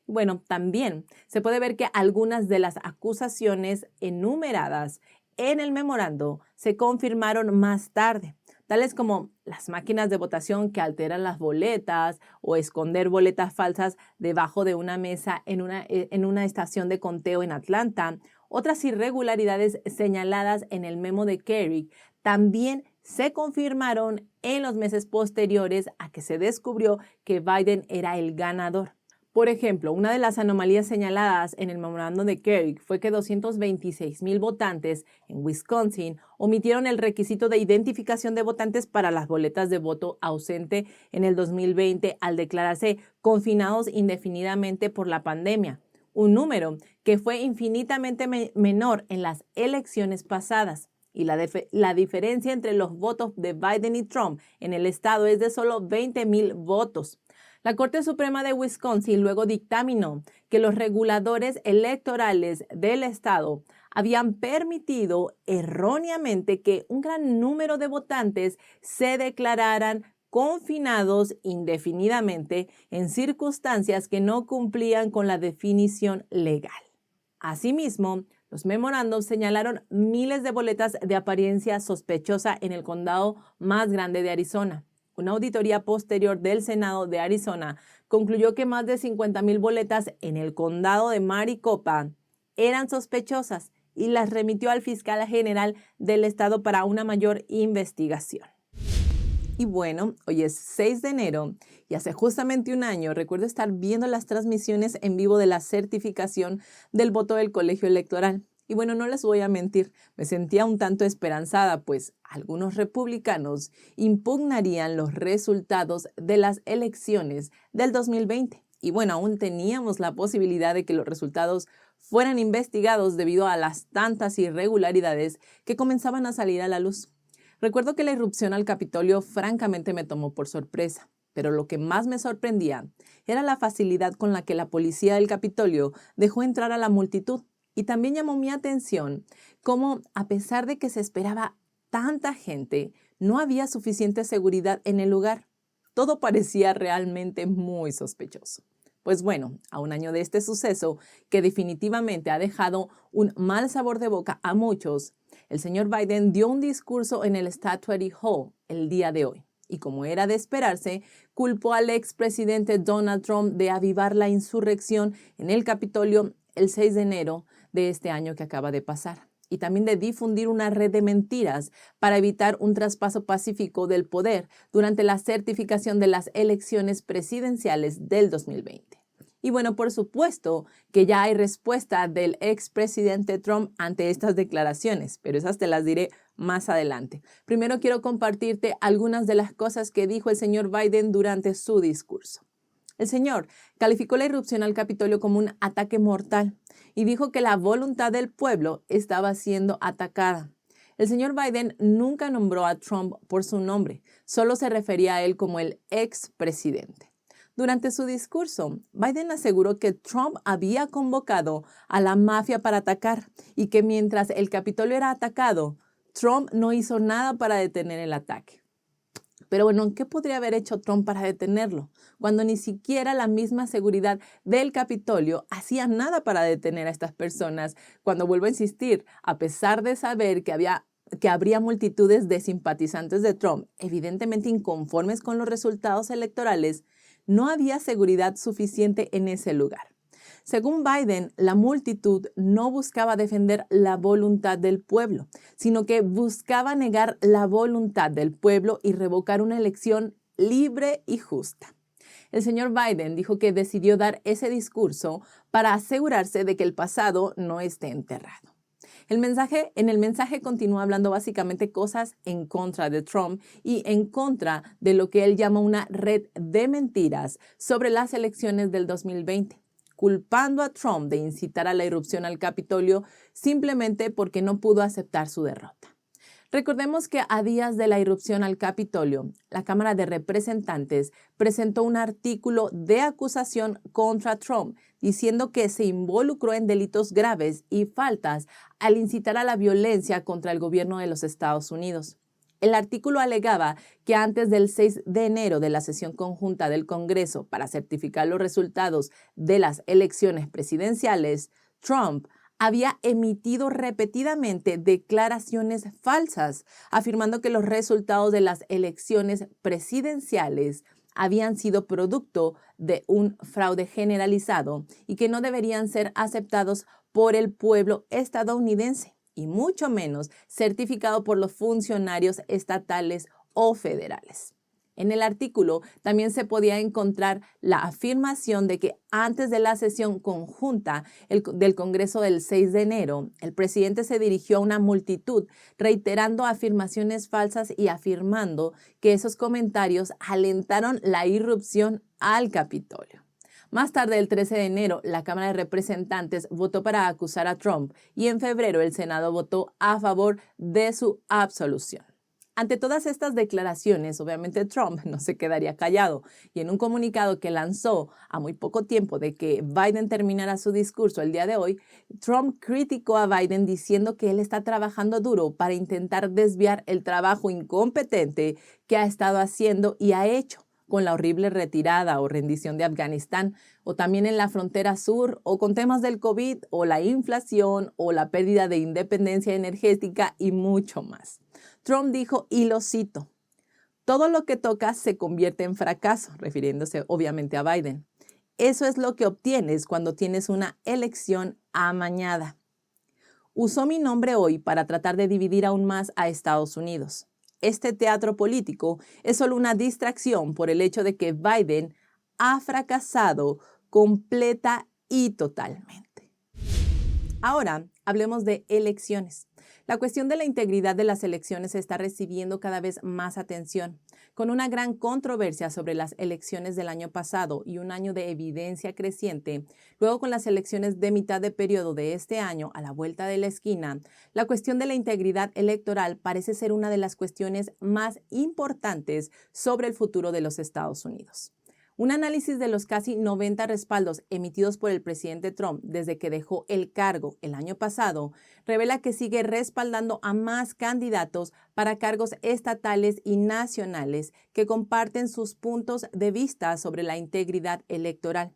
Bueno, también se puede ver que algunas de las acusaciones enumeradas en el memorando se confirmaron más tarde, tales como las máquinas de votación que alteran las boletas o esconder boletas falsas debajo de una mesa en una estación de conteo en Atlanta. Otras irregularidades señaladas en el memo de Kerik también se confirmaron en los meses posteriores a que se descubrió que Biden era el ganador. Por ejemplo, una de las anomalías señaladas en el memorando de Kerik fue que 226,000 votantes en Wisconsin omitieron el requisito de identificación de votantes para las boletas de voto ausente en el 2020 al declararse confinados indefinidamente por la pandemia, un número que fue infinitamente menor en las elecciones pasadas. Y la diferencia entre los votos de Biden y Trump en el estado es de solo 20,000 votos. La Corte Suprema de Wisconsin luego dictaminó que los reguladores electorales del estado habían permitido erróneamente que un gran número de votantes se declararan confinados indefinidamente en circunstancias que no cumplían con la definición legal. Asimismo, los memorandos señalaron miles de boletas de apariencia sospechosa en el condado más grande de Arizona. Una auditoría posterior del Senado de Arizona concluyó que más de 50,000 boletas en el condado de Maricopa eran sospechosas y las remitió al fiscal general del estado para una mayor investigación. Y bueno, hoy es 6 de enero y hace justamente un año recuerdo estar viendo las transmisiones en vivo de la certificación del voto del colegio electoral. Y bueno, no les voy a mentir, me sentía un tanto esperanzada, pues algunos republicanos impugnarían los resultados de las elecciones del 2020. Y bueno, aún teníamos la posibilidad de que los resultados fueran investigados debido a las tantas irregularidades que comenzaban a salir a la luz. Recuerdo que la irrupción al Capitolio francamente me tomó por sorpresa, pero lo que más me sorprendía era la facilidad con la que la policía del Capitolio dejó entrar a la multitud. Y también llamó mi atención cómo, a pesar de que se esperaba tanta gente, no había suficiente seguridad en el lugar. Todo parecía realmente muy sospechoso. Pues bueno, a un año de este suceso, que definitivamente ha dejado un mal sabor de boca a muchos, el señor Biden dio un discurso en el Statuary Hall el día de hoy. Y como era de esperarse, culpó al expresidente Donald Trump de avivar la insurrección en el Capitolio el 6 de enero de este año que acaba de pasar. y también de difundir una red de mentiras para evitar un traspaso pacífico del poder durante la certificación de las elecciones presidenciales del 2020. Y bueno, por supuesto que ya hay respuesta del expresidente Trump ante estas declaraciones, pero esas te las diré más adelante. Primero quiero compartirte algunas de las cosas que dijo el señor Biden durante su discurso. El señor calificó la irrupción al Capitolio como un ataque mortal y dijo que la voluntad del pueblo estaba siendo atacada. El señor Biden nunca nombró a Trump por su nombre, solo se refería a él como el expresidente. Durante su discurso, Biden aseguró que Trump había convocado a la mafia para atacar y que mientras el Capitolio era atacado, Trump no hizo nada para detener el ataque. Pero bueno, ¿qué podría haber hecho Trump para detenerlo? Cuando ni siquiera la misma seguridad del Capitolio hacía nada para detener a estas personas. Cuando vuelvo a insistir, a pesar de saber que habría multitudes de simpatizantes de Trump, evidentemente inconformes con los resultados electorales, no había seguridad suficiente en ese lugar. Según Biden, la multitud no buscaba defender la voluntad del pueblo, sino que buscaba negar la voluntad del pueblo y revocar una elección libre y justa. El señor Biden dijo que decidió dar ese discurso para asegurarse de que el pasado no esté enterrado. En el mensaje continúa hablando básicamente cosas en contra de Trump y en contra de lo que él llama una red de mentiras sobre las elecciones del 2020, culpando a Trump de incitar a la irrupción al Capitolio simplemente porque no pudo aceptar su derrota. Recordemos que a días de la irrupción al Capitolio, la Cámara de Representantes presentó un artículo de acusación contra Trump, diciendo que se involucró en delitos graves y faltas al incitar a la violencia contra el gobierno de los Estados Unidos. El artículo alegaba que antes del 6 de enero de la sesión conjunta del Congreso para certificar los resultados de las elecciones presidenciales, Trump había emitido repetidamente declaraciones falsas, afirmando que los resultados de las elecciones presidenciales habían sido producto de un fraude generalizado y que no deberían ser aceptados por el pueblo estadounidense, y mucho menos certificado por los funcionarios estatales o federales. En el artículo también se podía encontrar la afirmación de que antes de la sesión conjunta del Congreso del 6 de enero, el presidente se dirigió a una multitud reiterando afirmaciones falsas y afirmando que esos comentarios alentaron la irrupción al Capitolio. Más tarde, el 13 de enero, la Cámara de Representantes votó para acusar a Trump y en febrero el Senado votó a favor de su absolución. Ante todas estas declaraciones, obviamente Trump no se quedaría callado y en un comunicado que lanzó a muy poco tiempo de que Biden terminara su discurso el día de hoy, Trump criticó a Biden diciendo que él está trabajando duro para intentar desviar el trabajo incompetente que ha estado haciendo y ha hecho con la horrible retirada o rendición de Afganistán, o también en la frontera sur, o con temas del COVID, o la inflación, o la pérdida de independencia energética y mucho más. Trump dijo, y lo cito, todo lo que tocas se convierte en fracaso, refiriéndose obviamente a Biden. Eso es lo que obtienes cuando tienes una elección amañada. Usó mi nombre hoy para tratar de dividir aún más a Estados Unidos. Este teatro político es solo una distracción por el hecho de que Biden ha fracasado completa y totalmente. Ahora, hablemos de elecciones. La cuestión de la integridad de las elecciones está recibiendo cada vez más atención, con una gran controversia sobre las elecciones del año pasado y un año de evidencia creciente. Luego, con las elecciones de mitad de periodo de este año a la vuelta de la esquina, la cuestión de la integridad electoral parece ser una de las cuestiones más importantes sobre el futuro de los Estados Unidos. Un análisis de los casi 90 respaldos emitidos por el presidente Trump desde que dejó el cargo el año pasado revela que sigue respaldando a más candidatos para cargos estatales y nacionales que comparten sus puntos de vista sobre la integridad electoral.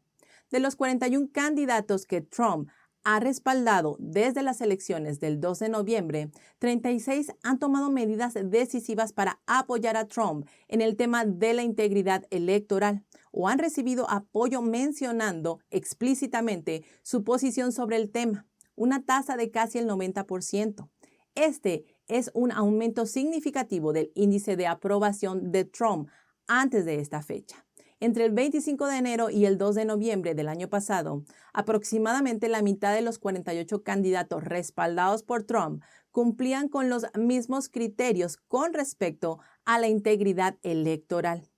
De los 41 candidatos que Trump ha respaldado desde las elecciones del 2 de noviembre, 36 han tomado medidas decisivas para apoyar a Trump en el tema de la integridad electoral o han recibido apoyo mencionando explícitamente su posición sobre el tema. una tasa de casi el 90%. Este es un aumento significativo del índice de aprobación de Trump antes de esta fecha. Entre el 25 de enero y el 2 de noviembre del año pasado, aproximadamente la mitad de los 48 candidatos respaldados por Trump cumplían con los mismos criterios con respecto a la integridad electoral.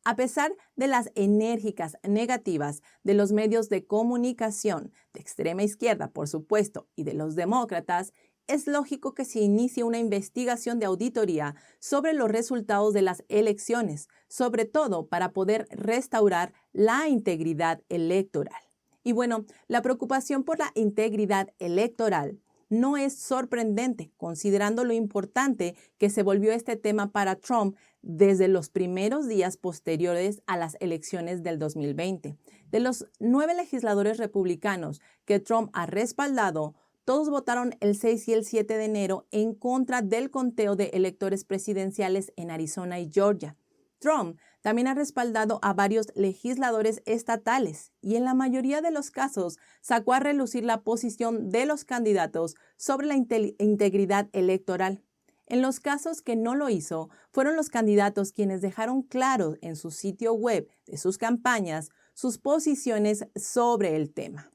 A pesar de las enérgicas negativas de los medios de comunicación, de extrema izquierda, por supuesto, y de los demócratas, es lógico que se inicie una investigación de auditoría sobre los resultados de las elecciones, sobre todo para poder restaurar la integridad electoral. Y bueno, la preocupación por la integridad electoral no es sorprendente, considerando lo importante que se volvió este tema para Trump desde los primeros días posteriores a las elecciones del 2020. De los 9 legisladores republicanos que Trump ha respaldado, todos votaron el 6 y el 7 de enero en contra del conteo de electores presidenciales en Arizona y Georgia. Trump también ha respaldado a varios legisladores estatales y en la mayoría de los casos sacó a relucir la posición de los candidatos sobre la integridad electoral. En los casos que no lo hizo, fueron los candidatos quienes dejaron claro en su sitio web de sus campañas sus posiciones sobre el tema.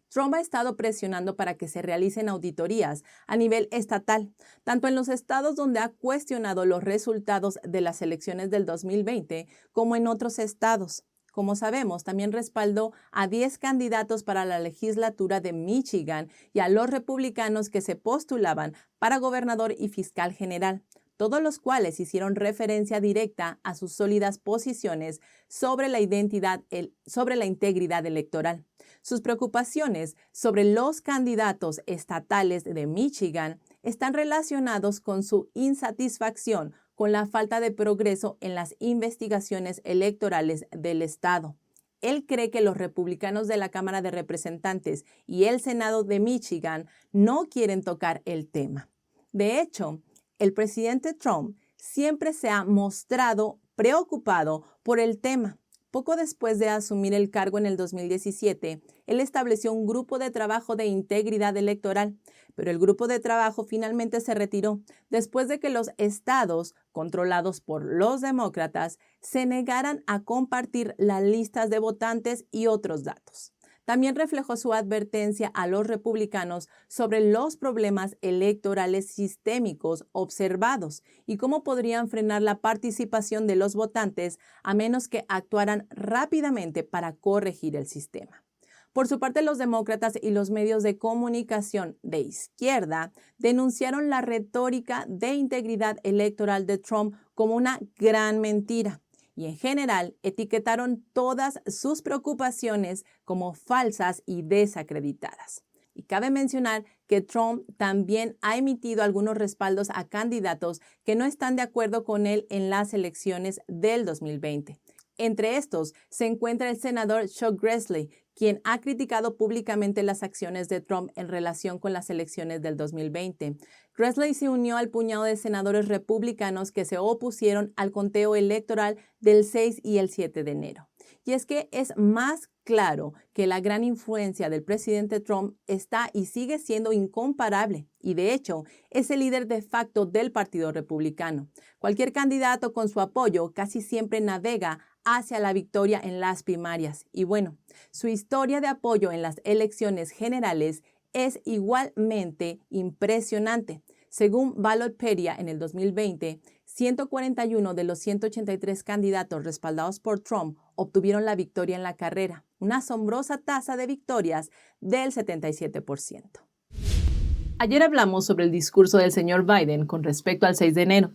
Trump ha estado presionando para que se realicen auditorías a nivel estatal, tanto en los estados donde ha cuestionado los resultados de las elecciones del 2020 como en otros estados. Como sabemos, también respaldó a 10 candidatos para la legislatura de Michigan y a los republicanos que se postulaban para gobernador y fiscal general, todos los cuales hicieron referencia directa a sus sólidas posiciones sobre la integridad electoral. Sus preocupaciones sobre los candidatos estatales de Michigan están relacionados con su insatisfacción con la falta de progreso en las investigaciones electorales del estado. Él cree que los republicanos de la Cámara de Representantes y el Senado de Michigan no quieren tocar el tema. De hecho, el presidente Trump siempre se ha mostrado preocupado por el tema. Poco después de asumir el cargo en el 2017, él estableció un grupo de trabajo de integridad electoral, pero el grupo de trabajo finalmente se retiró después de que los estados controlados por los demócratas se negaran a compartir las listas de votantes y otros datos. También reflejó su advertencia a los republicanos sobre los problemas electorales sistémicos observados y cómo podrían frenar la participación de los votantes a menos que actuaran rápidamente para corregir el sistema. Por su parte, los demócratas y los medios de comunicación de izquierda denunciaron la retórica de integridad electoral de Trump como una gran mentira. Y en general etiquetaron todas sus preocupaciones como falsas y desacreditadas. Y cabe mencionar que Trump también ha emitido algunos respaldos a candidatos que no están de acuerdo con él en las elecciones del 2020. Entre estos se encuentra el senador Chuck Grassley, quien ha criticado públicamente las acciones de Trump en relación con las elecciones del 2020. Grassley se unió al puñado de senadores republicanos que se opusieron al conteo electoral del 6 y el 7 de enero. Y es que es más claro que la gran influencia del presidente Trump está y sigue siendo incomparable y de hecho es el líder de facto del Partido Republicano. Cualquier candidato con su apoyo casi siempre navega hacia la victoria en las primarias y bueno, su historia de apoyo en las elecciones generales es igualmente impresionante. Según Ballotpedia en el 2020, 141 de los 183 candidatos respaldados por Trump obtuvieron la victoria en la carrera, una asombrosa tasa de victorias del 77%. Ayer hablamos sobre el discurso del señor Biden con respecto al 6 de enero,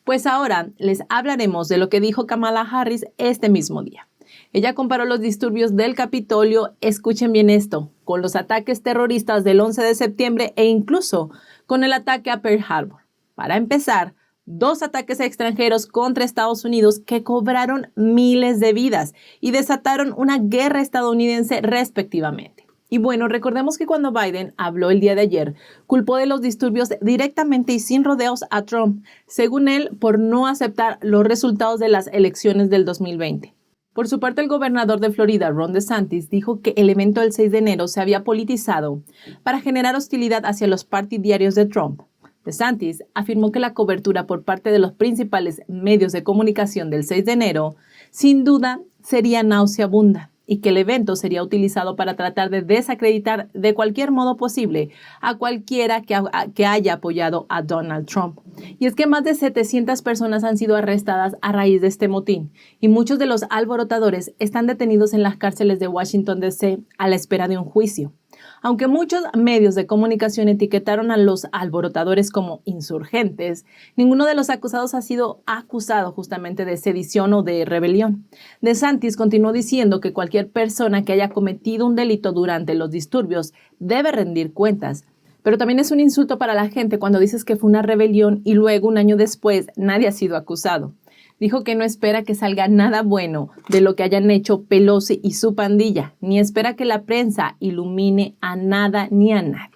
pues ahora les hablaremos de lo que dijo Kamala Harris este mismo día. Ella comparó los disturbios del Capitolio, escuchen bien esto, con los ataques terroristas del 11 de septiembre e incluso con el ataque a Pearl Harbor. Para empezar, 2 ataques extranjeros contra Estados Unidos que cobraron miles de vidas y desataron una guerra estadounidense respectivamente. Y bueno, recordemos que cuando Biden habló el día de ayer, culpó de los disturbios directamente y sin rodeos a Trump, según él, por no aceptar los resultados de las elecciones del 2020. Por su parte, el gobernador de Florida, Ron DeSantis, dijo que el evento del 6 de enero se había politizado para generar hostilidad hacia los partidarios de Trump. DeSantis afirmó que la cobertura por parte de los principales medios de comunicación del 6 de enero sin duda sería nauseabunda y que el evento sería utilizado para tratar de desacreditar de cualquier modo posible a cualquiera que haya apoyado a Donald Trump. Y es que más de 700 personas han sido arrestadas a raíz de este motín y muchos de los alborotadores están detenidos en las cárceles de Washington, D.C. a la espera de un juicio. Aunque muchos medios de comunicación etiquetaron a los alborotadores como insurgentes, ninguno de los acusados ha sido acusado justamente de sedición o de rebelión. DeSantis continuó diciendo que cualquier persona que haya cometido un delito durante los disturbios debe rendir cuentas. Pero también es un insulto para la gente cuando dices que fue una rebelión y luego, un año después, nadie ha sido acusado. Dijo que no espera que salga nada bueno de lo que hayan hecho Pelosi y su pandilla, ni espera que la prensa ilumine a nada ni a nadie.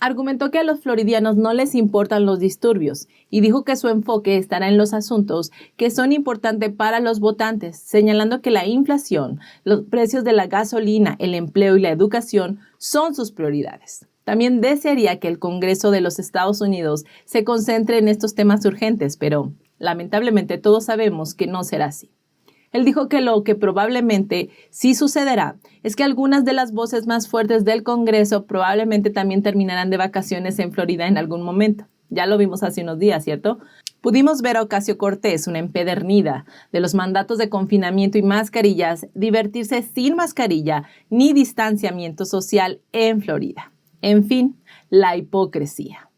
Argumentó que a los floridianos no les importan los disturbios y dijo que su enfoque estará en los asuntos que son importantes para los votantes, señalando que la inflación, los precios de la gasolina, el empleo y la educación son sus prioridades. También desearía que el Congreso de los Estados Unidos se concentre en estos temas urgentes, pero lamentablemente todos sabemos que no será así. Él dijo que lo que probablemente sí sucederá es que algunas de las voces más fuertes del Congreso probablemente también terminarán de vacaciones en Florida en algún momento. Ya lo vimos hace unos días, ¿cierto? Pudimos ver a Ocasio-Cortez, una empedernida de los mandatos de confinamiento y mascarillas, divertirse sin mascarilla ni distanciamiento social en Florida. En fin, la hipocresía.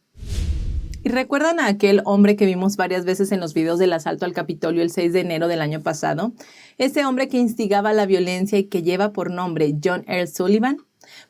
¿Y recuerdan a aquel hombre que vimos varias veces en los videos del asalto al Capitolio el 6 de enero del año pasado? Ese hombre que instigaba la violencia y que lleva por nombre John Earl Sullivan.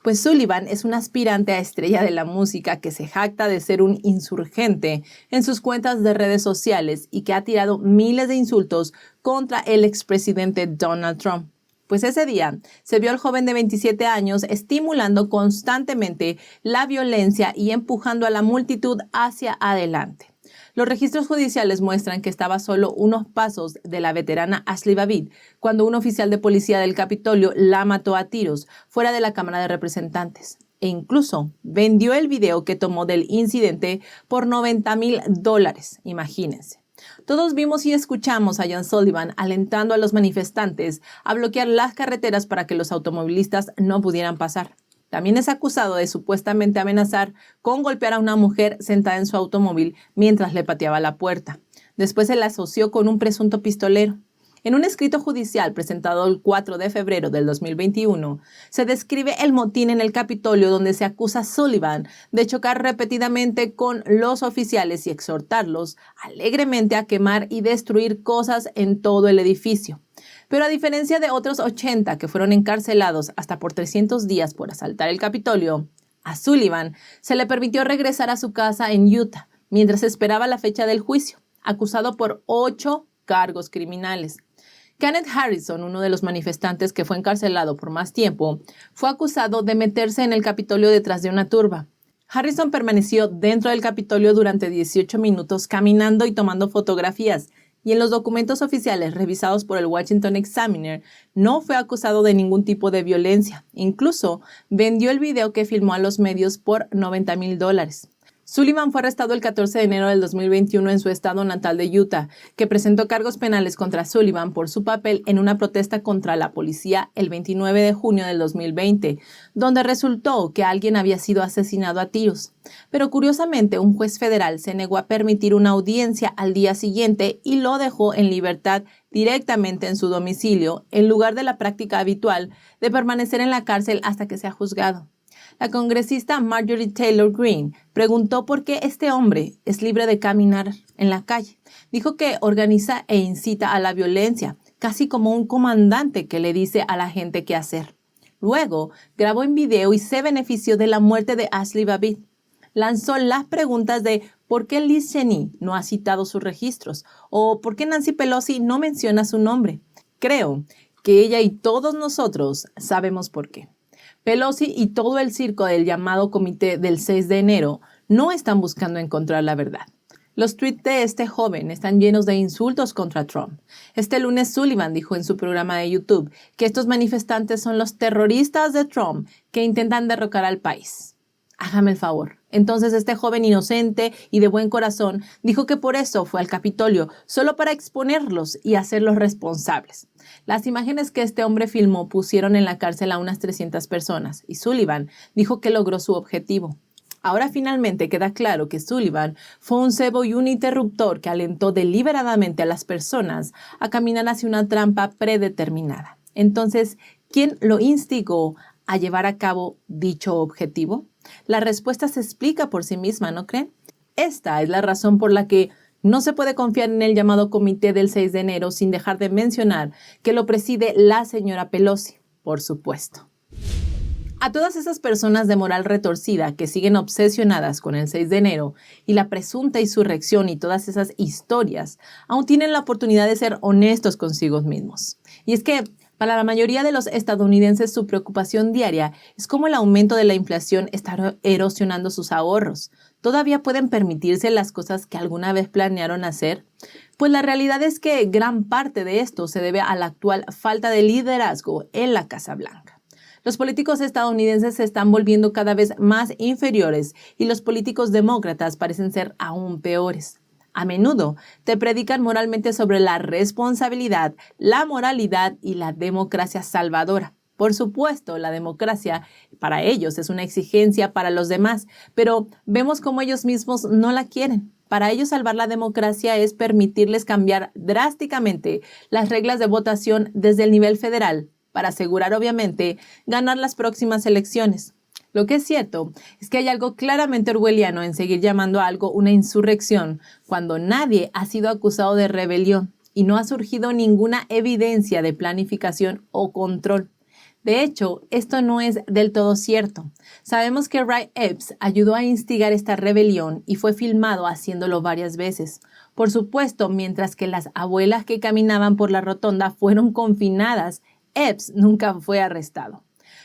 Pues Sullivan es un aspirante a estrella de la música que se jacta de ser un insurgente en sus cuentas de redes sociales y que ha tirado miles de insultos contra el expresidente Donald Trump. Pues ese día se vio al joven de 27 años estimulando constantemente la violencia y empujando a la multitud hacia adelante. Los registros judiciales muestran que estaba solo unos pasos de la veterana Ashley Babbitt cuando un oficial de policía del Capitolio la mató a tiros fuera de la Cámara de Representantes. E incluso vendió el video que tomó del incidente por $90,000. Imagínense. Todos vimos y escuchamos a John Sullivan alentando a los manifestantes a bloquear las carreteras para que los automovilistas no pudieran pasar. También es acusado de supuestamente amenazar con golpear a una mujer sentada en su automóvil mientras le pateaba la puerta. Después se la asoció con un presunto pistolero. En un escrito judicial presentado el 4 de febrero del 2021, se describe el motín en el Capitolio donde se acusa a Sullivan de chocar repetidamente con los oficiales y exhortarlos alegremente a quemar y destruir cosas en todo el edificio. Pero a diferencia de otros 80 que fueron encarcelados hasta por 300 días por asaltar el Capitolio, a Sullivan se le permitió regresar a su casa en Utah mientras esperaba la fecha del juicio, acusado por 8 cargos criminales. Kenneth Harrison, uno de los manifestantes que fue encarcelado por más tiempo, fue acusado de meterse en el Capitolio detrás de una turba. Harrison permaneció dentro del Capitolio durante 18 minutos caminando y tomando fotografías, y en los documentos oficiales revisados por el Washington Examiner no fue acusado de ningún tipo de violencia. Incluso vendió el video que filmó a los medios por $90,000. Sullivan fue arrestado el 14 de enero del 2021 en su estado natal de Utah, que presentó cargos penales contra Sullivan por su papel en una protesta contra la policía el 29 de junio del 2020, donde resultó que alguien había sido asesinado a tiros. Pero curiosamente, un juez federal se negó a permitir una audiencia al día siguiente y lo dejó en libertad directamente en su domicilio, en lugar de la práctica habitual de permanecer en la cárcel hasta que sea juzgado. La congresista Marjorie Taylor Greene preguntó por qué este hombre es libre de caminar en la calle. Dijo que organiza e incita a la violencia, casi como un comandante que le dice a la gente qué hacer. Luego, grabó en video y se benefició de la muerte de Ashley Babbitt. Lanzó las preguntas de ¿por qué Liz Cheney no ha citado sus registros? ¿O por qué Nancy Pelosi no menciona su nombre? Creo que ella y todos nosotros sabemos por qué. Pelosi y todo el circo del llamado Comité del 6 de enero no están buscando encontrar la verdad. Los tweets de este joven están llenos de insultos contra Trump. Este lunes Sullivan dijo en su programa de YouTube que estos manifestantes son los terroristas de Trump que intentan derrocar al país. Hágame el favor. Entonces este joven inocente y de buen corazón dijo que por eso fue al Capitolio, solo para exponerlos y hacerlos responsables. Las imágenes que este hombre filmó pusieron en la cárcel a unas 300 personas y Sullivan dijo que logró su objetivo. Ahora finalmente queda claro que Sullivan fue un cebo y un interruptor que alentó deliberadamente a las personas a caminar hacia una trampa predeterminada. Entonces, ¿quién lo instigó a llevar a cabo dicho objetivo? La respuesta se explica por sí misma, ¿no creen? Esta es la razón por la que no se puede confiar en el llamado comité del 6 de enero sin dejar de mencionar que lo preside la señora Pelosi, por supuesto. A todas esas personas de moral retorcida que siguen obsesionadas con el 6 de enero y la presunta insurrección y todas esas historias, aún tienen la oportunidad de ser honestos consigo mismos. Y es que para la mayoría de los estadounidenses su preocupación diaria es cómo el aumento de la inflación está erosionando sus ahorros. ¿Todavía pueden permitirse las cosas que alguna vez planearon hacer? Pues la realidad es que gran parte de esto se debe a la actual falta de liderazgo en la Casa Blanca. Los políticos estadounidenses se están volviendo cada vez más inferiores y los políticos demócratas parecen ser aún peores. A menudo te predican moralmente sobre la responsabilidad, la moralidad y la democracia salvadora. Por supuesto, la democracia para ellos es una exigencia para los demás, pero vemos cómo ellos mismos no la quieren. Para ellos salvar la democracia es permitirles cambiar drásticamente las reglas de votación desde el nivel federal, para asegurar, obviamente, ganar las próximas elecciones. Lo que es cierto es que hay algo claramente orwelliano en seguir llamando a algo una insurrección cuando nadie ha sido acusado de rebelión y no ha surgido ninguna evidencia de planificación o control. De hecho, esto no es del todo cierto. Sabemos que Ray Epps ayudó a instigar esta rebelión y fue filmado haciéndolo varias veces. Por supuesto, mientras que las abuelas que caminaban por la rotonda fueron confinadas, Epps nunca fue arrestado.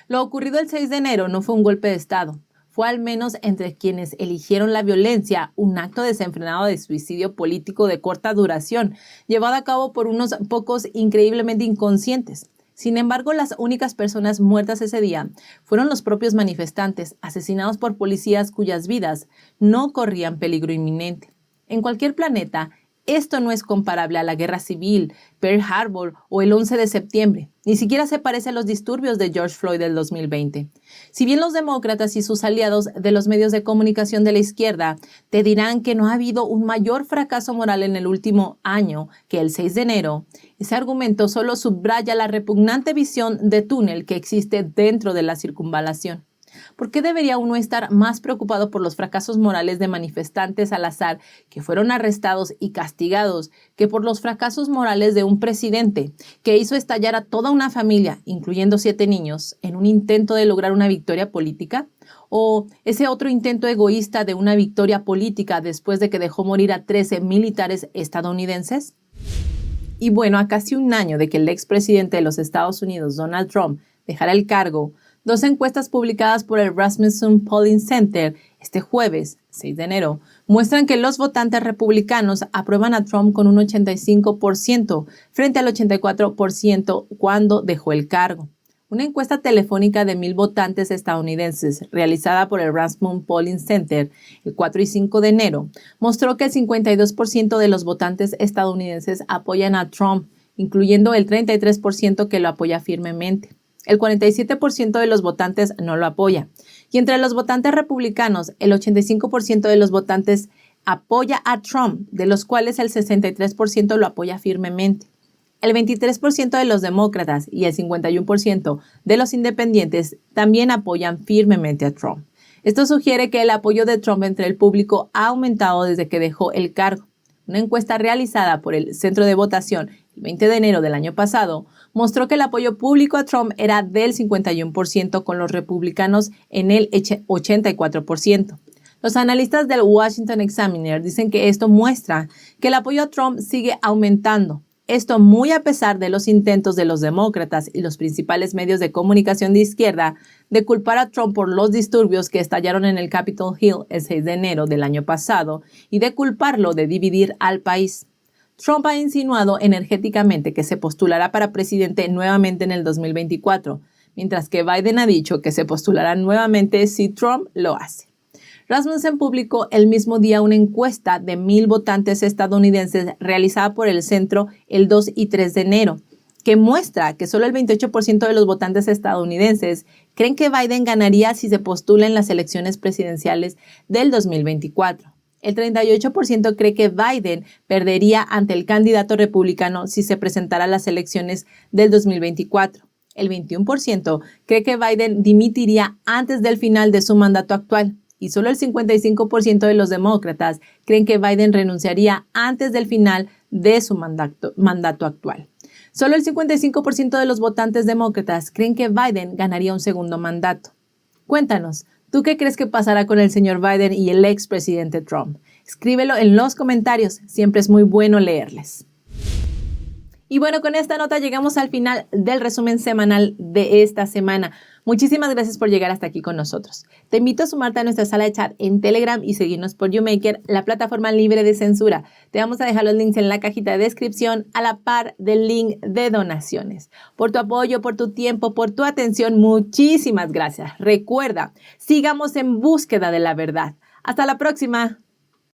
Lo ocurrido el 6 de enero no fue un golpe de Estado. Fue al menos entre quienes eligieron la violencia un acto desenfrenado de suicidio político de corta duración, llevado a cabo por unos pocos increíblemente inconscientes. Sin embargo, las únicas personas muertas ese día fueron los propios manifestantes, asesinados por policías cuyas vidas no corrían peligro inminente. En cualquier planeta, esto no es comparable a la Guerra Civil, Pearl Harbor o el 11 de septiembre. Ni siquiera se parece a los disturbios de George Floyd del 2020. Si bien los demócratas y sus aliados de los medios de comunicación de la izquierda te dirán que no ha habido un mayor fracaso moral en el último año que el 6 de enero, ese argumento solo subraya la repugnante visión de túnel que existe dentro de la circunvalación. ¿Por qué debería uno estar más preocupado por los fracasos morales de manifestantes al azar que fueron arrestados y castigados que por los fracasos morales de un presidente que hizo estallar a toda una familia, incluyendo 7 niños, en un intento de lograr una victoria política? ¿O ese otro intento egoísta de una victoria política después de que dejó morir a 13 militares estadounidenses? Y bueno, a casi un año de que el expresidente de los Estados Unidos, Donald Trump, dejara el cargo, 2 encuestas publicadas por el Rasmussen Polling Center este jueves, 6 de enero, muestran que los votantes republicanos aprueban a Trump con un 85% frente al 84% cuando dejó el cargo. Una encuesta telefónica de 1,000 votantes estadounidenses realizada por el Rasmussen Polling Center el 4 y 5 de enero mostró que el 52% de los votantes estadounidenses apoyan a Trump, incluyendo el 33% que lo apoya firmemente. El 47% de los votantes no lo apoya. Y entre los votantes republicanos, el 85% de los votantes apoya a Trump, de los cuales el 63% lo apoya firmemente. El 23% de los demócratas y el 51% de los independientes también apoyan firmemente a Trump. Esto sugiere que el apoyo de Trump entre el público ha aumentado desde que dejó el cargo. Una encuesta realizada por el Centro de Votación el 20 de enero del año pasado mostró que el apoyo público a Trump era del 51% con los republicanos en el 84%. Los analistas del Washington Examiner dicen que esto muestra que el apoyo a Trump sigue aumentando. Esto muy a pesar de los intentos de los demócratas y los principales medios de comunicación de izquierda de culpar a Trump por los disturbios que estallaron en el Capitol Hill el 6 de enero del año pasado y de culparlo de dividir al país. Trump ha insinuado energéticamente que se postulará para presidente nuevamente en el 2024, mientras que Biden ha dicho que se postulará nuevamente si Trump lo hace. Rasmussen publicó el mismo día una encuesta de 1,000 votantes estadounidenses realizada por el Centro el 2 y 3 de enero, que muestra que solo el 28% de los votantes estadounidenses creen que Biden ganaría si se postula en las elecciones presidenciales del 2024. El 38% cree que Biden perdería ante el candidato republicano si se presentara a las elecciones del 2024. El 21% cree que Biden dimitiría antes del final de su mandato actual. Y solo el 55% de los demócratas creen que Biden renunciaría antes del final de su mandato actual. Solo el 55% de los votantes demócratas creen que Biden ganaría un segundo mandato. Cuéntanos, ¿tú qué crees que pasará con el señor Biden y el expresidente Trump? Escríbelo en los comentarios, siempre es muy bueno leerles. Y bueno, con esta nota llegamos al final del resumen semanal de esta semana. Muchísimas gracias por llegar hasta aquí con nosotros. Te invito a sumarte a nuestra sala de chat en Telegram y seguirnos por YouMaker, la plataforma libre de censura. Te vamos a dejar los links en la cajita de descripción a la par del link de donaciones. Por tu apoyo, por tu tiempo, por tu atención, muchísimas gracias. Recuerda, sigamos en búsqueda de la verdad. Hasta la próxima.